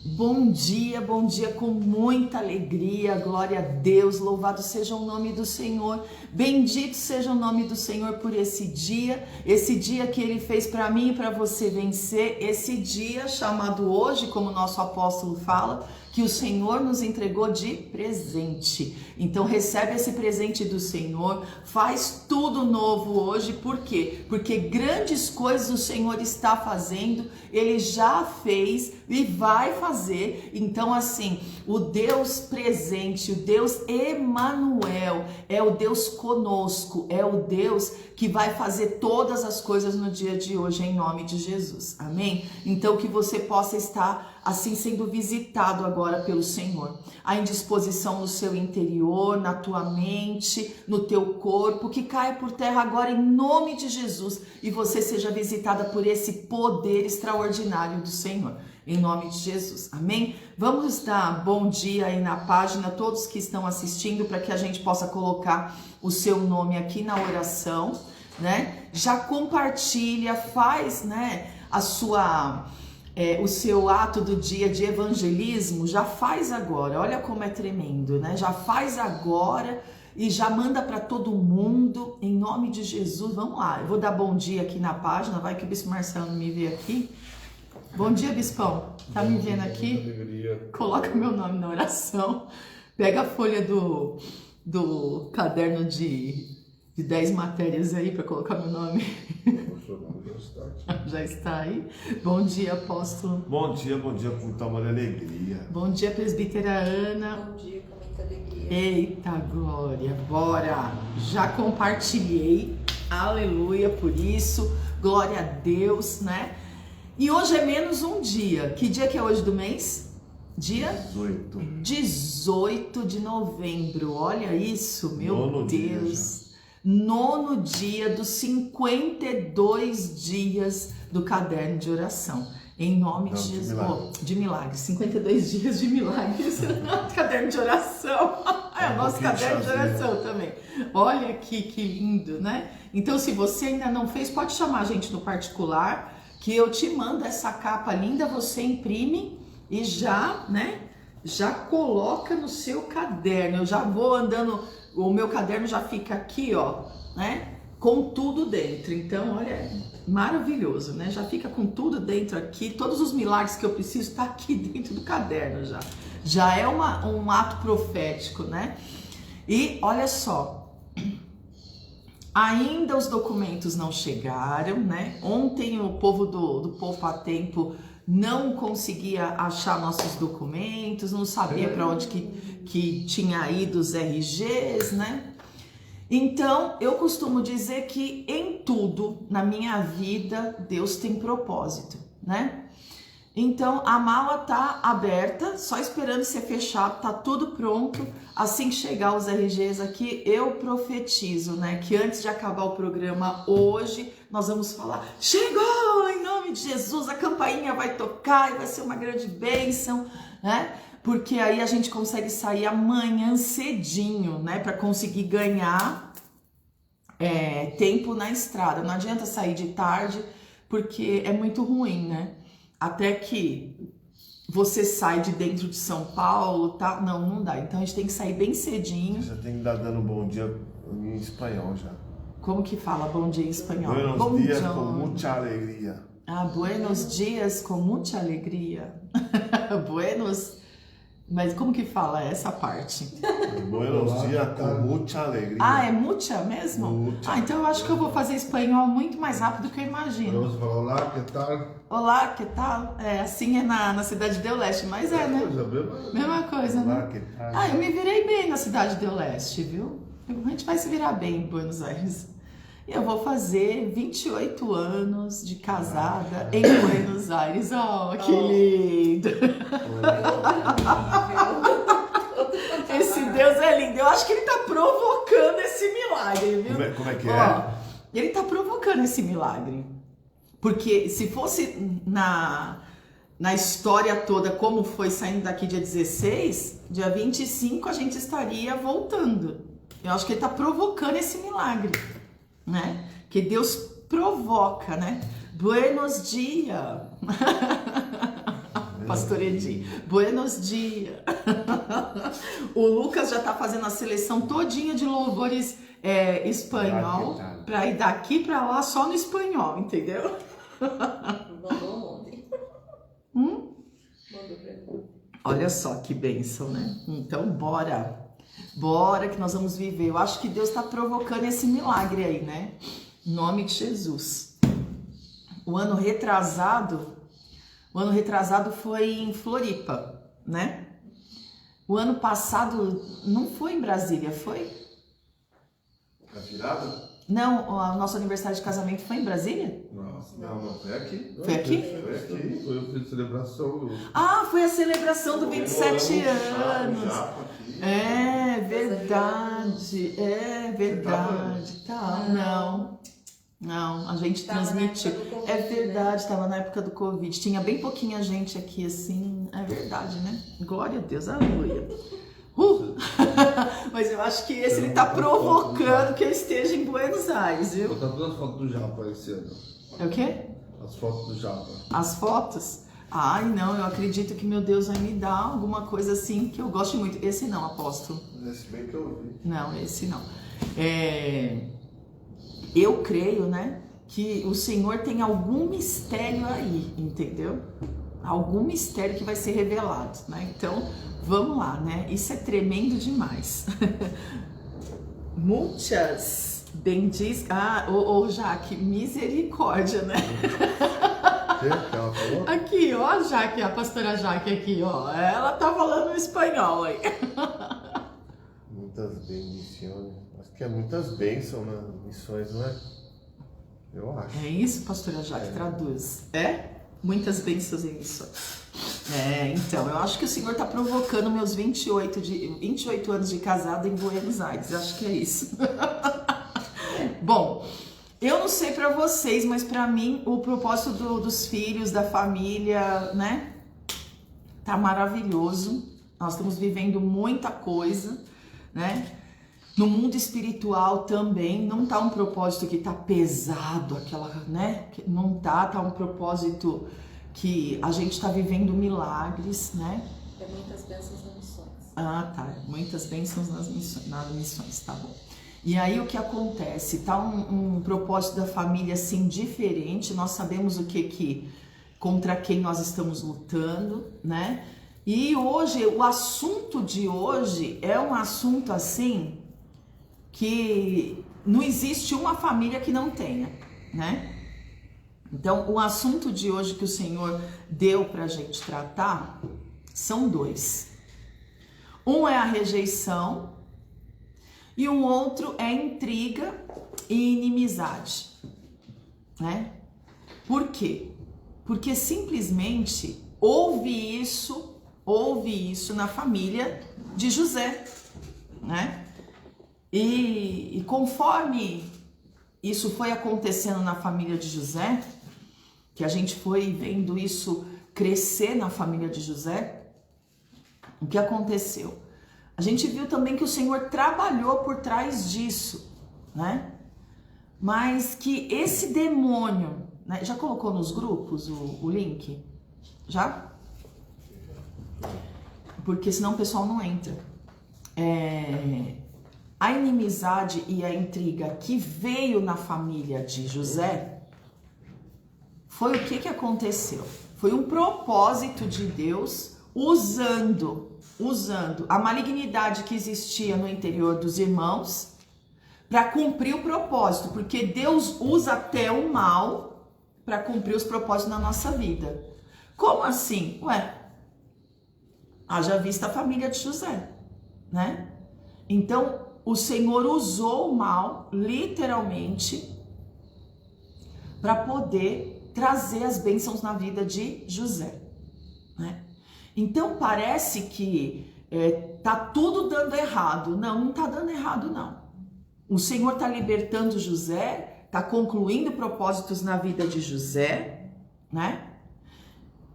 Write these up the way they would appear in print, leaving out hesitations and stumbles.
Bom dia com muita alegria, glória a Deus, louvado seja o nome do Senhor, bendito seja o nome do Senhor por esse dia que Ele fez para mim e para você vencer, esse dia chamado hoje, como nosso apóstolo fala, que o Senhor nos entregou de presente. Então recebe esse presente do Senhor, faz tudo novo hoje, por quê? Porque grandes coisas o Senhor está fazendo, Ele já fez e vai fazer. Então assim, o Deus presente, o Deus Emanuel, é o Deus conosco, é o Deus que vai fazer todas as coisas no dia de hoje, em nome de Jesus, amém? Então que você possa estar assim sendo visitado agora pelo Senhor, a indisposição no seu interior, na tua mente, no teu corpo, que caia por terra agora em nome de Jesus e você seja visitada por esse poder extraordinário do Senhor, em nome de Jesus, amém? Vamos dar bom dia aí na página, todos que estão assistindo, para que a gente possa colocar o seu nome aqui na oração, né? Já compartilha, faz, né, o seu ato do dia de evangelismo, já faz agora, olha como é tremendo, né? Já faz agora e já manda para todo mundo, em nome de Jesus. Vamos lá, eu vou dar bom dia aqui na página, vai que o Bispo Marcelo me vê aqui. Bom dia, Bispão, tá me vendo aqui? Coloca meu nome na oração, pega a folha do caderno de 10 matérias aí para colocar meu nome. Já está aí. Bom dia, apóstolo. Bom dia com muita alegria. Bom dia, presbítera Ana. Bom dia com muita alegria. Eita glória, bora. Já compartilhei, aleluia por isso, glória a Deus, né? E hoje é menos um dia. Que dia que é hoje do mês? Dia 18 de novembro. Olha isso, meu Deus. Nono dia dos 52 dias do caderno de oração. Em nome de Jesus. De milagres. 52 dias de milagres. Caderno de oração. É o nosso caderno de oração também. Olha aqui que lindo, né? Então, se você ainda não fez, pode chamar a gente no particular, que eu te mando essa capa linda, você imprime e já, né? Já coloca no seu caderno. Eu já vou andando, o meu caderno já fica aqui, ó, né? Com tudo dentro. Então, olha, maravilhoso, né? Já fica com tudo dentro aqui. Todos os milagres que eu preciso tá aqui dentro do caderno já. Já é um ato profético, né? E olha só. Ainda os documentos não chegaram, né? Ontem o povo do Poupa Tempo não conseguia achar nossos documentos, não sabia para onde que tinha ido os RGs, né? Então, eu costumo dizer que em tudo na minha vida, Deus tem propósito, né? Então, a mala tá aberta, só esperando ser fechado, tá tudo pronto. Assim que chegar os RGs aqui, eu profetizo, né? Que antes de acabar o programa hoje, nós vamos falar, chegou, em nome de Jesus, a campainha vai tocar e vai ser uma grande bênção, né? Porque aí a gente consegue sair amanhã cedinho, né? Para conseguir ganhar tempo na estrada. Não adianta sair de tarde, porque é muito ruim, né? Até que você sai de dentro de São Paulo, tá? Não dá. Então a gente tem que sair bem cedinho. Você tem que dar dando bom dia em espanhol já. Como que fala bom dia em espanhol? Buenos dias com muita alegria. Ah, buenos dias com muita alegria. Buenos... Mas como que fala essa parte? Buenos dias com muita alegria. Ah, é mucha mesmo? Mucha. Ah, então eu acho que eu vou fazer espanhol muito mais rápido do que eu imagino. Você fala, olá, que tal? Olá, que tal? É, assim é na Cidade do Leste, mas é, né? Mesma coisa, olá, né? que tal? Ah, eu me virei bem na Cidade do Leste, viu? A gente vai se virar bem em Buenos Aires. E eu vou fazer 28 anos de casada em Buenos Aires. Oh, que lindo! Esse Deus é lindo. Eu acho que ele tá provocando esse milagre, viu? Como é que é? Ele tá provocando esse milagre. Porque se fosse na história toda, como foi saindo daqui dia 16, dia 25 a gente estaria voltando. Eu acho que ele tá provocando esse milagre, né? Que Deus provoca, né? Buenos dias. Pastor Edi. Buenos dias. O Lucas já tá fazendo a seleção todinha de louvores espanhol para ir daqui para lá só no espanhol, entendeu? Mandou ontem. Mandou pra mim. Olha só que bênção, né? Então, bora. Bora que nós vamos viver. Eu acho que Deus está provocando esse milagre aí, né? Em nome de Jesus. O ano retrasado foi em Floripa, né? O ano passado não foi em Brasília, foi? A virada? Não, o nosso aniversário de casamento foi em Brasília? Nossa, não, foi aqui. Foi aqui? Foi aqui. Foi a celebração. Ah, foi a celebração do 27 anos. É verdade, Tá, não, a gente transmitiu. É verdade, estava na época do Covid. Tinha bem pouquinha gente aqui, assim. É verdade, né? Glória a Deus, aleluia. Mas eu acho que esse ele tá provocando que eu esteja em Buenos Aires, viu? Botar todas as fotos do Japa esse ano. É o quê? As fotos do Japa. As fotos? Ai, não, eu acredito que meu Deus vai me dar alguma coisa assim que eu gosto muito. Esse não, apóstolo. Esse bem que eu vi. Não, esse não. Eu creio, né, que o Senhor tem algum mistério aí, entendeu? Algum mistério que vai ser revelado, né? Então, vamos lá, né? Isso é tremendo demais. Muitas bendiz... Jaque, misericórdia, né? Que ela falou? Aqui, ó, Jaque, a pastora Jaque aqui, ó. Ela tá falando espanhol aí. Muitas bendições. Acho que é muitas bênçãos nas missões, não é? Eu acho. É isso, pastora Jaque, traduz. Muitas bênçãos em missões. Então, eu acho que o Senhor está provocando meus 28 anos de casada em Buenos Aires. Eu acho que é isso. Bom, eu não sei para vocês, mas para mim o propósito dos filhos, da família, né? Tá maravilhoso. Nós estamos vivendo muita coisa, né? No mundo espiritual também não tá um propósito que tá pesado, aquela, né? Não tá um propósito que a gente tá vivendo milagres, né? É muitas bênçãos nas missões. Ah, tá. Muitas bênçãos nas missões, tá bom. E aí o que acontece? Tá um propósito da família assim diferente. Nós sabemos contra quem nós estamos lutando, né? E hoje, o assunto de hoje é um assunto assim que não existe uma família que não tenha, né? Então, o assunto de hoje que o Senhor deu pra gente tratar são dois. Um é a rejeição e o outro é intriga e inimizade, né? Por quê? Porque simplesmente houve isso na família de José, né? E conforme isso foi acontecendo na família de José, que a gente foi vendo isso crescer na família de José, o que aconteceu? A gente viu também que o Senhor trabalhou por trás disso, né? Mas que esse demônio, né? Já colocou nos grupos o link? Já? Porque senão o pessoal não entra. A inimizade e a intriga que veio na família de José foi o que aconteceu? Foi um propósito de Deus usando a malignidade que existia no interior dos irmãos para cumprir o propósito, porque Deus usa até o mal para cumprir os propósitos na nossa vida. Como assim? Haja vista a família de José, né? Então, o Senhor usou o mal, literalmente, para poder trazer as bênçãos na vida de José, né? Então, parece que tá tudo dando errado. Não tá dando errado, não. O Senhor tá libertando José, tá concluindo propósitos na vida de José, né?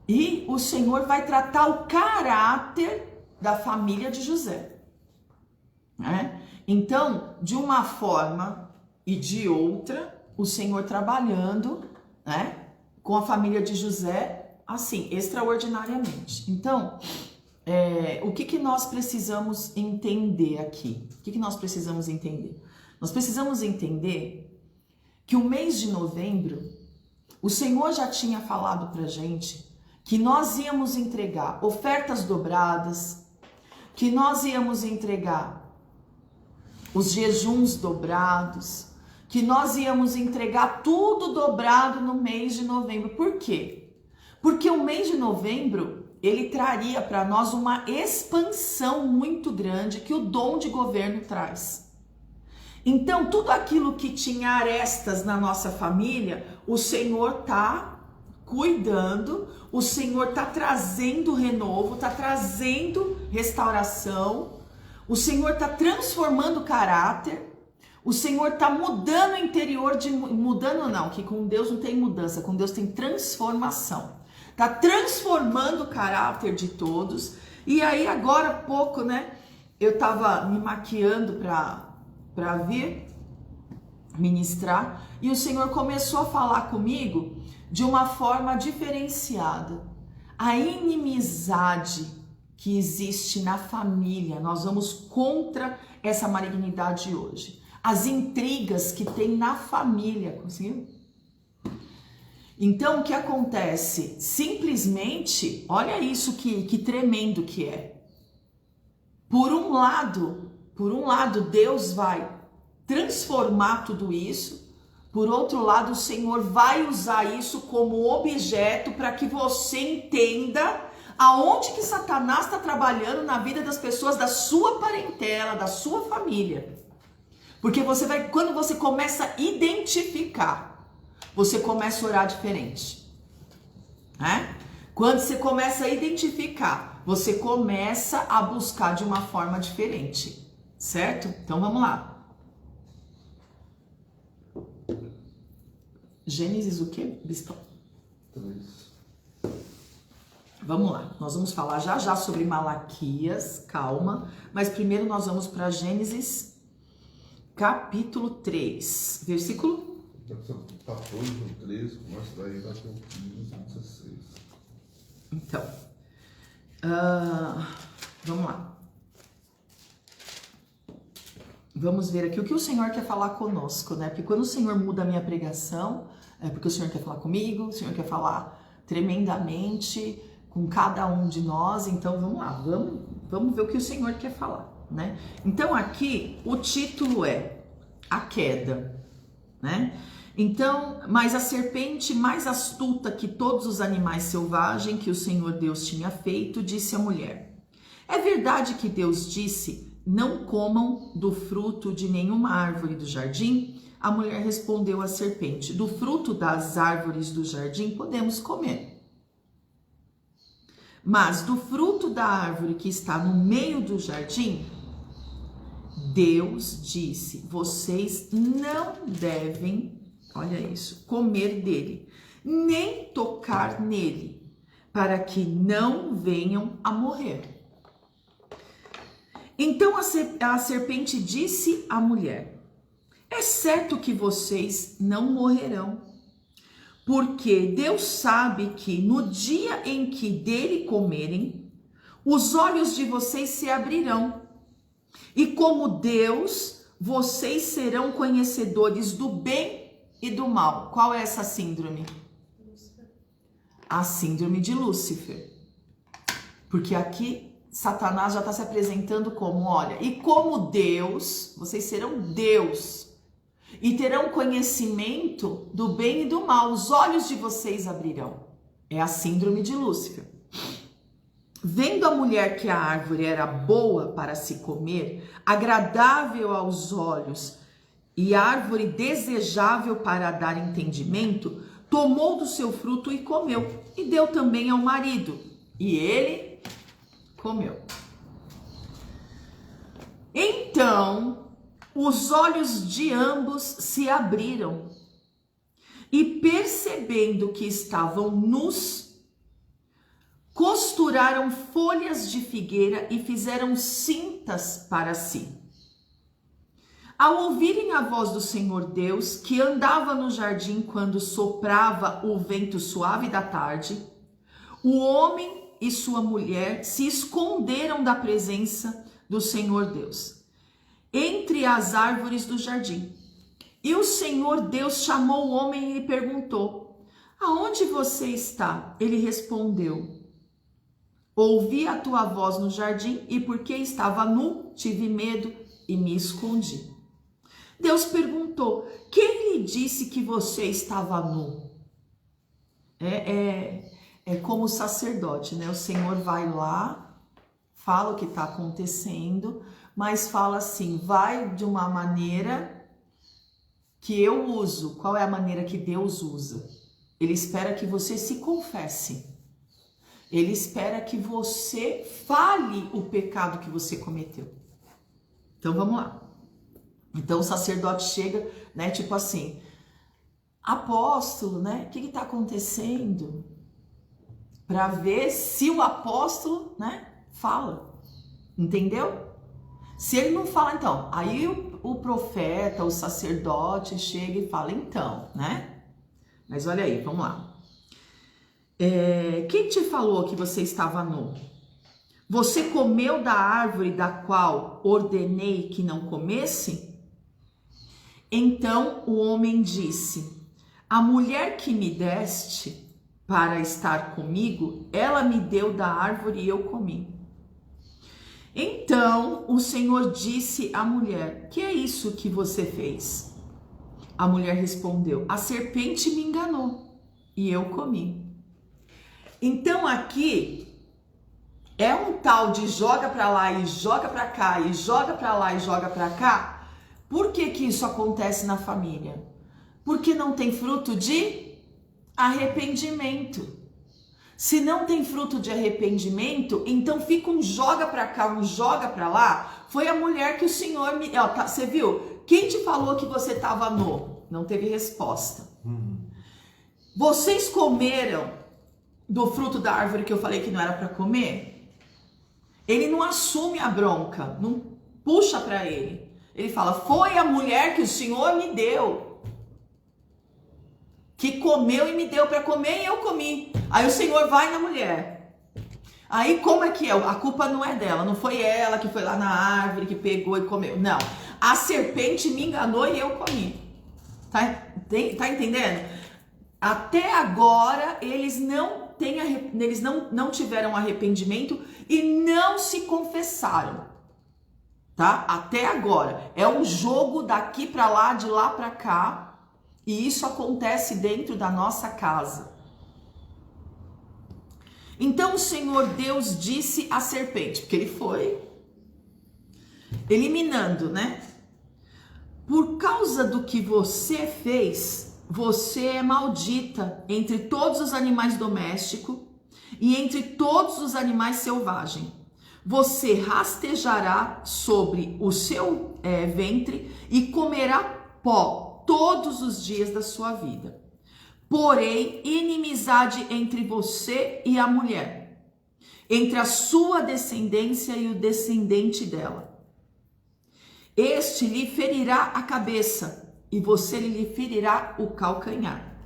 E o Senhor vai tratar o caráter da família de José, né? Então, de uma forma e de outra, o Senhor trabalhando, né, com a família de José, assim, extraordinariamente. Então, o que nós precisamos entender aqui? O que nós precisamos entender? Nós precisamos entender que o mês de novembro, o Senhor já tinha falado pra gente que nós íamos entregar ofertas dobradas, que nós íamos entregar os jejuns dobrados, que nós íamos entregar tudo dobrado no mês de novembro. Por quê? Porque o mês de novembro, ele traria para nós uma expansão muito grande que o dom de governo traz. Então, tudo aquilo que tinha arestas na nossa família, o Senhor está cuidando, o Senhor está trazendo renovo, está trazendo restauração, o Senhor está transformando o caráter, o Senhor está mudando o interior, mudando não, que com Deus não tem mudança, com Deus tem transformação. Está transformando o caráter de todos. E aí agora há pouco, né, eu estava me maquiando para vir ministrar, e o Senhor começou a falar comigo de uma forma diferenciada. A inimizade que existe na família, nós vamos contra essa malignidade hoje. As intrigas que tem na família, conseguiu? Então, o que acontece? Simplesmente, olha isso que tremendo que é. Por um lado, Deus vai transformar tudo isso. Por outro lado, o Senhor vai usar isso como objeto para que você entenda aonde que Satanás está trabalhando na vida das pessoas da sua parentela, da sua família. Porque quando você começa a identificar, você começa a orar diferente, né? Quando você começa a identificar, você começa a buscar de uma forma diferente, certo? Então vamos lá. Gênesis o quê, Bispo? 3. Vamos lá, nós vamos falar já sobre Malaquias, calma, mas primeiro nós vamos para Gênesis capítulo 3, versículo 14, 13, começa daí, vai ter 15, 16. Então, vamos lá. Vamos ver aqui o que o Senhor quer falar conosco, né? Porque quando o Senhor muda a minha pregação, é porque o Senhor quer falar comigo, o Senhor quer falar tremendamente com cada um de nós. Então, vamos lá, vamos ver o que o Senhor quer falar, né? Então, aqui, o título é A Queda, né? Então, mas a serpente mais astuta que todos os animais selvagens que o Senhor Deus tinha feito, disse à mulher: é verdade que Deus disse, não comam do fruto de nenhuma árvore do jardim? A mulher respondeu à serpente: do fruto das árvores do jardim podemos comer. Mas do fruto da árvore que está no meio do jardim, Deus disse, vocês não devem, olha isso, comer dele, nem tocar nele, para que não venham a morrer. Então a serpente disse à mulher: é certo que vocês não morrerão, porque Deus sabe que no dia em que dele comerem, os olhos de vocês se abrirão, e como Deus, vocês serão conhecedores do bem e do mal. Qual é essa síndrome? A síndrome de Lúcifer. Porque aqui Satanás já está se apresentando como, olha, e como Deus, vocês serão Deus, e terão conhecimento do bem e do mal, os olhos de vocês abrirão. É a síndrome de Lúcifer. Vendo a mulher que a árvore era boa para se comer, agradável aos olhos e árvore desejável para dar entendimento, tomou do seu fruto e comeu, e deu também ao marido, e ele comeu. Então, os olhos de ambos se abriram, e percebendo que estavam nus, costuraram folhas de figueira e fizeram cintas para si. Ao ouvirem a voz do Senhor Deus, que andava no jardim quando soprava o vento suave da tarde, o homem e sua mulher se esconderam da presença do Senhor Deus, entre as árvores do jardim. E o Senhor Deus chamou o homem e lhe perguntou: aonde você está? Ele respondeu: ouvi a tua voz no jardim e porque estava nu, tive medo e me escondi. Deus perguntou: quem lhe disse que você estava nu? É como o sacerdote, né? O Senhor vai lá, fala o que está acontecendo, mas fala assim, vai de uma maneira que eu uso. Qual é a maneira que Deus usa? Ele espera que você se confesse. Ele espera que você fale o pecado que você cometeu. Então vamos lá. Então o sacerdote chega, né, tipo assim, apóstolo, né, o que está acontecendo? Para ver se o apóstolo, né, fala, entendeu? Se ele não fala, então, aí o profeta, o sacerdote chega e fala, então, né? Mas olha aí, vamos lá. Quem te falou que você estava nu? Você comeu da árvore da qual ordenei que não comesse? Então o homem disse: a mulher que me deste para estar comigo, ela me deu da árvore e eu comi. Então o Senhor disse à mulher: que é isso que você fez? A mulher respondeu: a serpente me enganou e eu comi. Então aqui é um tal de joga para lá e joga para cá e joga para lá e joga para cá. Por que que isso acontece na família? Porque não tem fruto de arrependimento. Se não tem fruto de arrependimento, então fica um joga para cá, um joga para lá. Foi a mulher que o Senhor me... você viu? Quem te falou que você estava nu? Não teve resposta. Vocês comeram do fruto da árvore que eu falei que não era para comer? Ele não assume a bronca, não puxa para ele. Ele fala, foi a mulher que o Senhor me deu, que comeu e me deu para comer e eu comi. Aí o Senhor vai na mulher. Aí como é que é? A culpa não é dela, não foi ela que foi lá na árvore, que pegou e comeu. Não, a serpente me enganou e eu comi. Tá entendendo? Até agora eles não tiveram arrependimento e não se confessaram. Tá? Até agora. É um jogo daqui para lá, de lá para cá. E isso acontece dentro da nossa casa. Então o Senhor Deus disse à serpente, porque ele foi eliminando, né? Por causa do que você fez, você é maldita entre todos os animais domésticos e entre todos os animais selvagens. Você rastejará sobre o seu ventre e comerá pó todos os dias da sua vida. Porém, inimizade entre você e a mulher, entre a sua descendência e o descendente dela. Este lhe ferirá a cabeça e você lhe ferirá o calcanhar.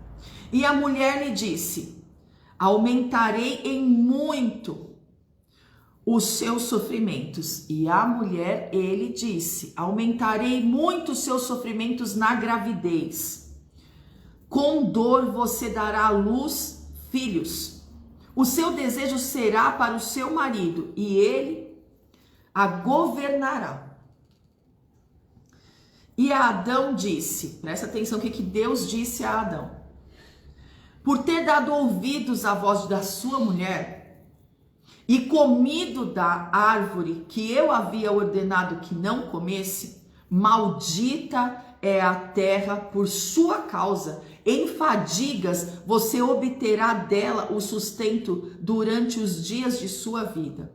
E a mulher lhe disse: aumentarei em muito os seus sofrimentos. E a mulher, ele disse: aumentarei muito os seus sofrimentos na gravidez. Com dor você dará à luz filhos. O seu desejo será para o seu marido e ele a governará. E Adão disse, presta atenção o que Deus disse a Adão: por ter dado ouvidos à voz da sua mulher e comido da árvore que eu havia ordenado que não comesse, maldita é a terra por sua causa. Em fadigas você obterá dela o sustento durante os dias de sua vida.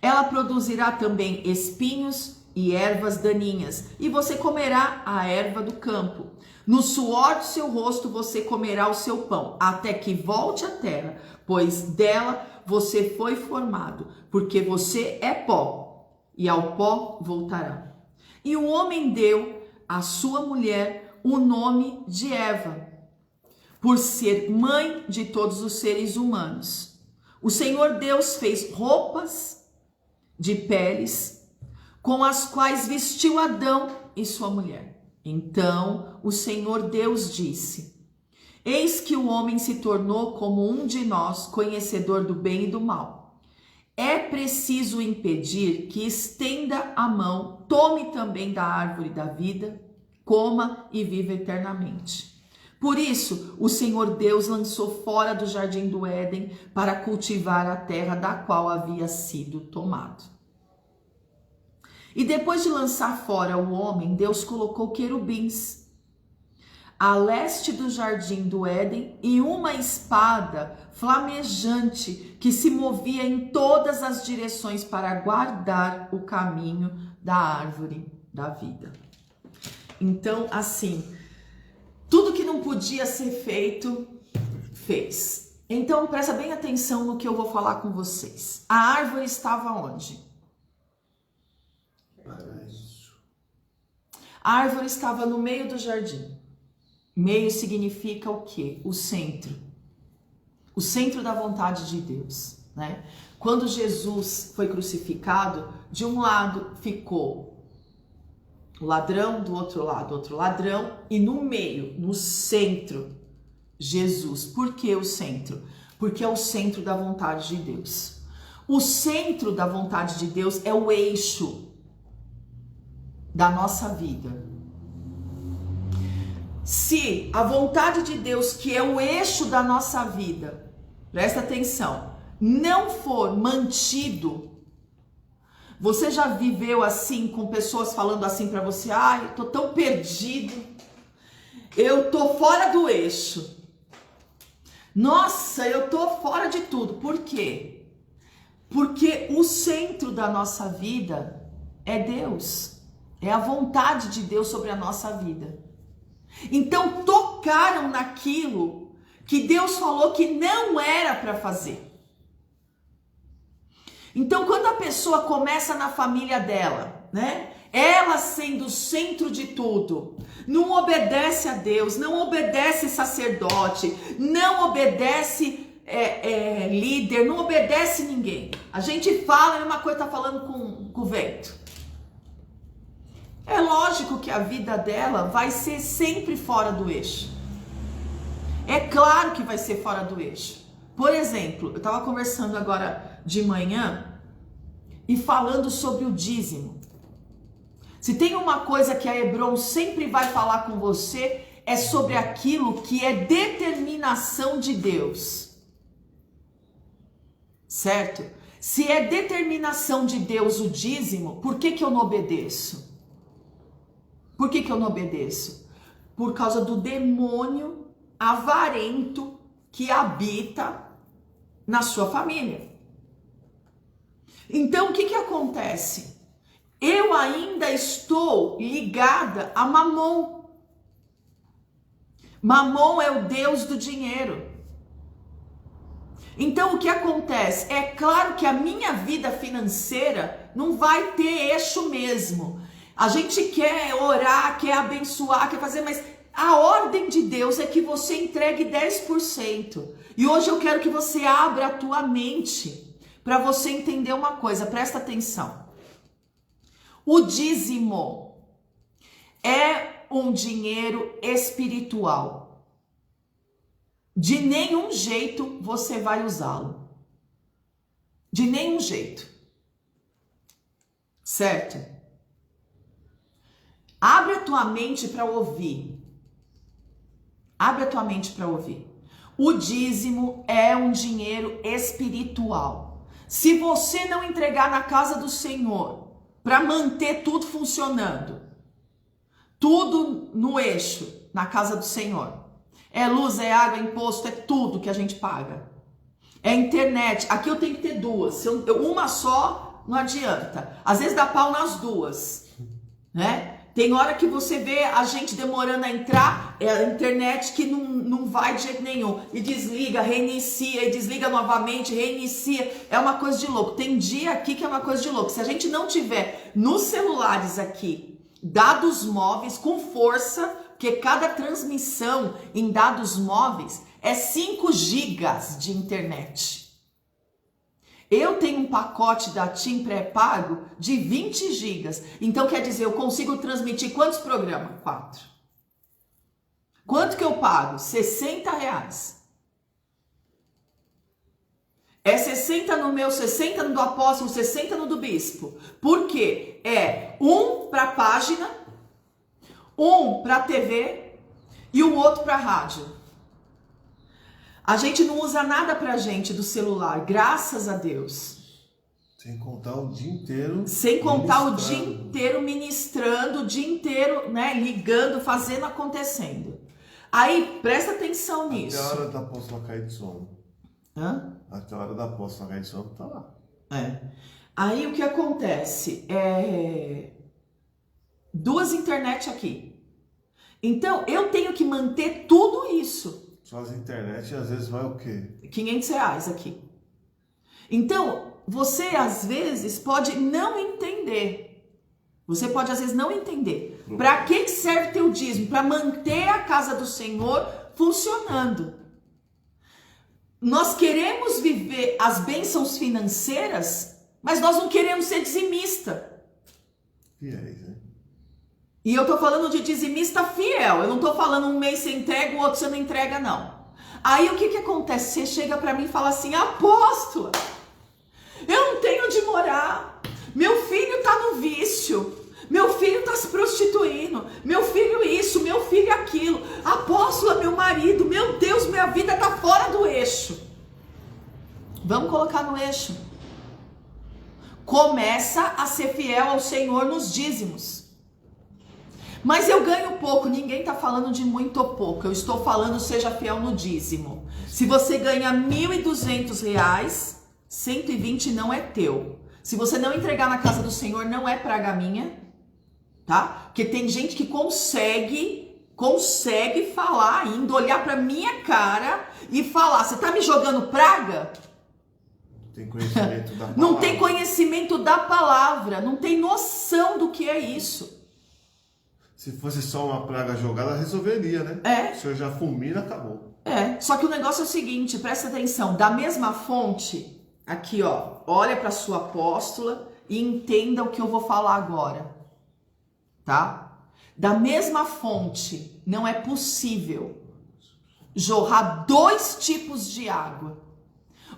Ela produzirá também espinhos e ervas daninhas, e você comerá a erva do campo. No suor do seu rosto você comerá o seu pão, até que volte à terra, pois dela você foi formado, porque você é pó, e ao pó voltará. E o homem deu à sua mulher o nome de Eva, por ser mãe de todos os seres humanos. o Senhor Deus fez roupas de peles com as quais vestiu Adão e sua mulher. Então o Senhor Deus disse: eis que o homem se tornou como um de nós, conhecedor do bem e do mal. É preciso impedir que estenda a mão, tome também da árvore da vida, coma e viva eternamente. Por isso, o Senhor Deus lançou fora do jardim do Éden para cultivar a terra da qual havia sido tomado. E depois de lançar fora o homem, Deus colocou querubins a leste do jardim do Éden e uma espada flamejante que se movia em todas as direções para guardar o caminho da árvore da vida. Então, assim, tudo que não podia ser feito, fez. Então, presta bem atenção no que eu vou falar com vocês. A árvore estava onde? Paraíso. A árvore estava no meio do jardim. Meio significa o quê? O centro. O centro da vontade de Deus, né? Quando Jesus foi crucificado, de um lado ficou o ladrão, do outro lado outro ladrão, e no meio, no centro, Jesus. Por que o centro? Porque é o centro da vontade de Deus. O centro da vontade de Deus é o eixo da nossa vida. Se a vontade de Deus, que é o eixo da nossa vida, presta atenção, não for mantido, você já viveu assim, com pessoas falando assim pra você: ai, eu tô tão perdido, eu tô fora do eixo, nossa, eu tô fora de tudo. Por quê? Porque o centro da nossa vida é Deus, é a vontade de Deus sobre a nossa vida. Então tocaram naquilo que Deus falou que não era para fazer. Então quando a pessoa começa na família dela, né? Ela sendo o centro de tudo, não obedece a Deus, não obedece sacerdote, não obedece líder, não obedece ninguém. A gente fala, a mesma coisa tá falando com o vento. É lógico que a vida dela vai ser sempre fora do eixo. É claro que vai ser fora do eixo. Por exemplo, eu estava conversando agora de manhã e falando sobre o dízimo. Se tem uma coisa que a Hebron sempre vai falar com você, é sobre aquilo que é determinação de Deus. Certo? Se é determinação de Deus o dízimo, por que eu não obedeço? Por que eu não obedeço? Por causa do demônio avarento que habita na sua família. Então, o que acontece? Eu ainda estou ligada a Mamon. Mamon é o Deus do dinheiro. Então, o que acontece? É claro que a minha vida financeira não vai ter eixo mesmo. A gente quer orar, quer abençoar, quer fazer, mas a ordem de Deus é que você entregue 10%. E hoje eu quero que você abra a tua mente para você entender uma coisa, presta atenção. O dízimo é um dinheiro espiritual. De nenhum jeito você vai usá-lo. De nenhum jeito. Certo? Abre a tua mente para ouvir. Abre a tua mente para ouvir. O dízimo é um dinheiro espiritual. Se você não entregar na casa do Senhor para manter tudo funcionando, tudo no eixo, na casa do Senhor, é luz, é água, é imposto, é tudo que a gente paga. É internet. Aqui eu tenho que ter duas. Se uma só não adianta. Às vezes dá pau nas duas, né? Tem hora que você vê a gente demorando a entrar, é a internet que não vai de jeito nenhum. E desliga, reinicia, e desliga novamente, reinicia. É uma coisa de louco. Tem dia aqui que é uma coisa de louco. Se a gente não tiver nos celulares aqui dados móveis com força, porque cada transmissão em dados móveis é 5 gigas de internet. Eu tenho um pacote da TIM pré-pago de 20 gigas. Então quer dizer, eu consigo transmitir quantos programas? 4. Quanto que eu pago? R$60. É 60 no meu, 60 no do apóstolo, 60 no do bispo. Por quê? É um para página, um para TV e o outro para rádio. A gente não usa nada pra gente do celular, graças a Deus. Sem contar o dia inteiro. Sem contar o dia inteiro ministrando, o dia inteiro, né, ligando, fazendo, acontecendo. Aí, presta atenção nisso. Até a hora da apóstola cair de sono. Hã? Até a hora da apóstola cair de sono, tá lá. Aí o que acontece? Duas internet aqui. Então, eu tenho que manter tudo isso. Suas internet às vezes vai o quê? R$500 aqui. Então, você às vezes pode não entender. Você pode às vezes não entender. Para que serve teu dízimo? Para manter a casa do Senhor funcionando. Nós queremos viver as bênçãos financeiras, mas nós não queremos ser dizimista. Fiéis, né? E eu tô falando de dizimista fiel. Eu não tô falando um mês você entrega, o outro você não entrega, não. Aí o que que acontece? Você chega pra mim e fala assim, apóstola, eu não tenho onde morar. Meu filho tá no vício. Meu filho tá se prostituindo. Meu filho isso, meu filho aquilo. Apóstola, meu marido, meu Deus, minha vida tá fora do eixo. Vamos colocar no eixo. Começa a ser fiel ao Senhor nos dízimos. Mas eu ganho pouco, ninguém está falando de muito ou pouco. Eu estou falando seja fiel no dízimo. Se você ganha R$1.200, 120 não é teu. Se você não entregar na casa do Senhor, não é praga minha, tá? Porque tem gente que consegue falar ainda, olhar para minha cara e falar, você tá me jogando praga? Tem conhecimento da palavra. Não tem conhecimento da palavra, não tem noção do que é isso. Se fosse só uma praga jogada, resolveria, né? É. O senhor já fulmina, acabou. Só que o negócio é o seguinte, presta atenção, da mesma fonte, aqui ó, olha para sua apóstola e entenda o que eu vou falar agora, tá? Da mesma fonte, não é possível jorrar 2 tipos de água.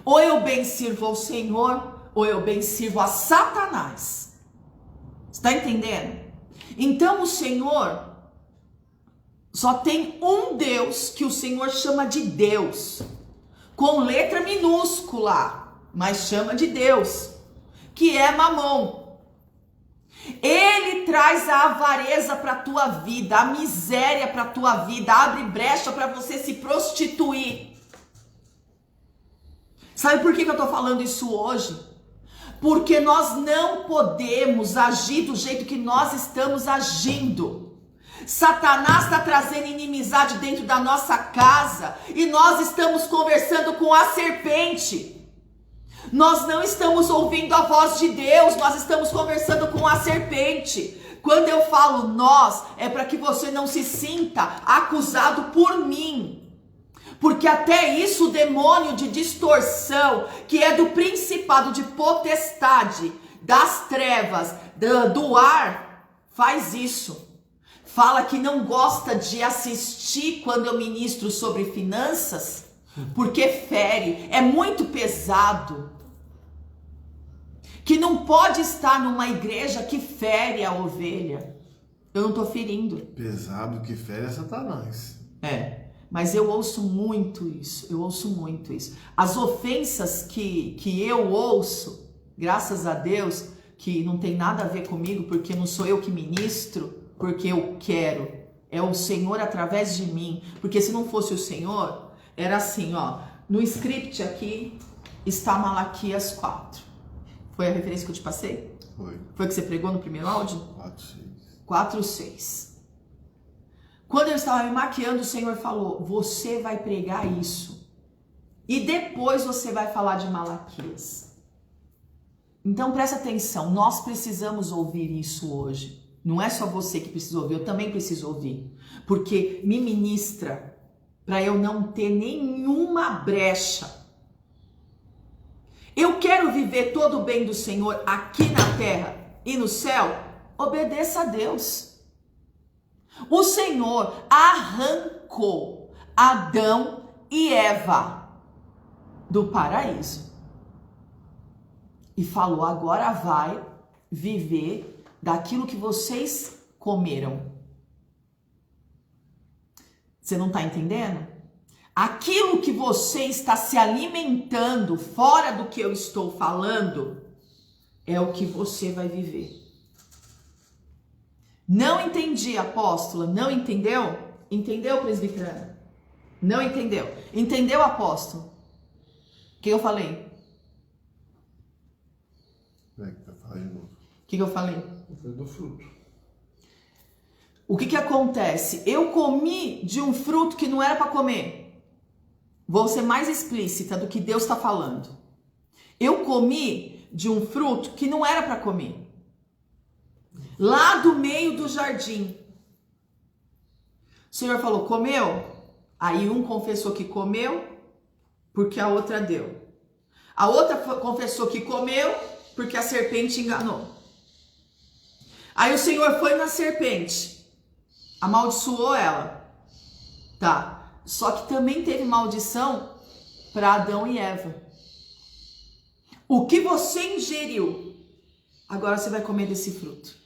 Ou eu bem sirvo ao Senhor, ou eu bem sirvo a Satanás. Você tá entendendo? Então o Senhor só tem um Deus que o Senhor chama de Deus, com letra minúscula, mas chama de Deus, que é Mamon. Ele traz a avareza para a tua vida, a miséria para a tua vida, abre brecha para você se prostituir. Sabe por que eu tô falando isso hoje? Porque nós não podemos agir do jeito que nós estamos agindo. Satanás está trazendo inimizade dentro da nossa casa e nós estamos conversando com a serpente. Nós não estamos ouvindo a voz de Deus, nós estamos conversando com a serpente. Quando eu falo nós, é para que você não se sinta acusado por mim. Porque até isso o demônio de distorção, que é do principado de potestade, das trevas, do ar, faz isso. Fala que não gosta de assistir quando eu ministro sobre finanças, porque fere, é muito pesado. Que não pode estar numa igreja que fere a ovelha. Eu não estou ferindo. Pesado que fere é Satanás. Mas eu ouço muito isso, As ofensas que eu ouço, graças a Deus, que não tem nada a ver comigo, porque não sou eu que ministro, porque eu quero, é o Senhor através de mim. Porque se não fosse o Senhor, era assim, ó, no script aqui está Malaquias 4. Foi a referência que eu te passei? Foi que você pregou no primeiro áudio? 4:6. Quando eu estava me maquiando, o Senhor falou, você vai pregar isso. E depois você vai falar de Malaquias. Então presta atenção, nós precisamos ouvir isso hoje. Não é só você que precisa ouvir, eu também preciso ouvir. Porque me ministra para eu não ter nenhuma brecha. Eu quero viver todo o bem do Senhor aqui na terra e no céu. Obedeça a Deus. O Senhor arrancou Adão e Eva do paraíso e falou: agora vai viver daquilo que vocês comeram. Você não está entendendo? Aquilo que você está se alimentando fora do que eu estou falando é o que você vai viver. Não entendi, apóstola? Não entendeu? Entendeu, presbiteriana? Não entendeu? Entendeu, apóstolo? O que eu falei? O que eu falei? Do fruto. O que acontece? Eu comi de um fruto que não era para comer. Vou ser mais explícita do que Deus está falando. Eu comi de um fruto que não era para comer. Lá do meio do jardim. O Senhor falou: comeu? Aí um confessou que comeu, porque a outra deu. A outra confessou que comeu, porque a serpente enganou. Aí o Senhor foi na serpente, amaldiçoou ela. Tá. Só que também teve maldição para Adão e Eva. O que você ingeriu, agora você vai comer desse fruto.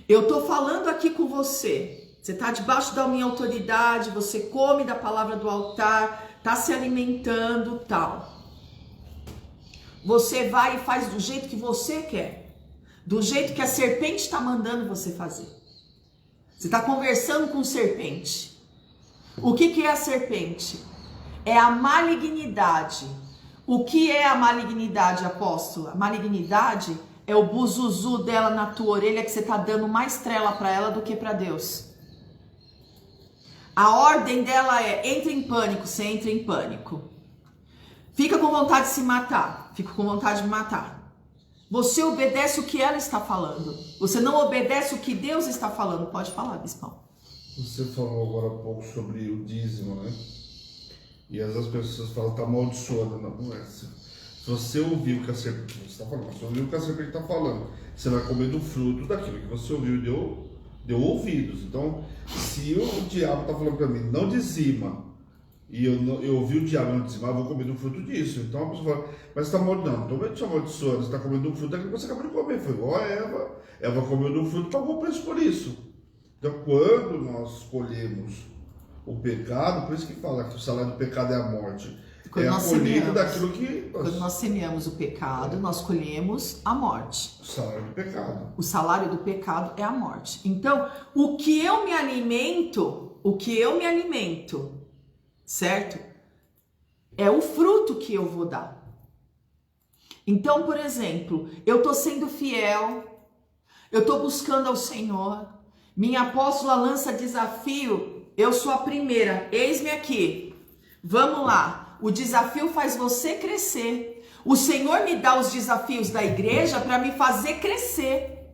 Eu tô falando aqui com você. Você tá debaixo da minha autoridade, você come da palavra do altar, tá se alimentando, tal. Você vai e faz do jeito que você quer. Do jeito que a serpente está mandando você fazer. Você está conversando com serpente. O que é a serpente? É a malignidade. O que é a malignidade, apóstola? A malignidade é o buzuzu dela na tua orelha, que você está dando mais trela para ela do que para Deus. A ordem dela é: entra em pânico, você entra em pânico. Fica com vontade de se matar, fica com vontade de matar. Você obedece o que ela está falando. Você não obedece o que Deus está falando. Pode falar, bispão. Você falou agora há pouco sobre o dízimo, né? E às vezes as pessoas falam: está amaldiçoada. Não é. Se você ouvir o que a serpente está falando, você ouviu o que a serpente está falando, você vai comer do fruto daquilo que você ouviu e deu ouvidos. Então, se o diabo está falando para mim: não dizima, e eu ouvi o diabo não dizimar, eu vou comer do fruto disso. Então a pessoa fala: mas você está amaldiçoando. Não, estou amaldiçoando, você está comendo do fruto daquilo que você acabou de comer. Foi igual a Eva. Eva comeu do fruto e pagou o preço por isso. Então, quando nós colhemos o pecado, por isso que fala que o salário do pecado é a morte. Quando é a colheita semeamos, daquilo que... Quando nós semeamos o pecado, nós colhemos a morte. O salário do pecado. O salário do pecado é a morte. Então, o que eu me alimento, certo? É o fruto que eu vou dar. Então, por exemplo, eu estou sendo fiel, eu estou buscando ao Senhor, minha apóstola lança desafio, eu sou a primeira, eis-me aqui, vamos lá, o desafio faz você crescer, o Senhor me dá os desafios da igreja para me fazer crescer.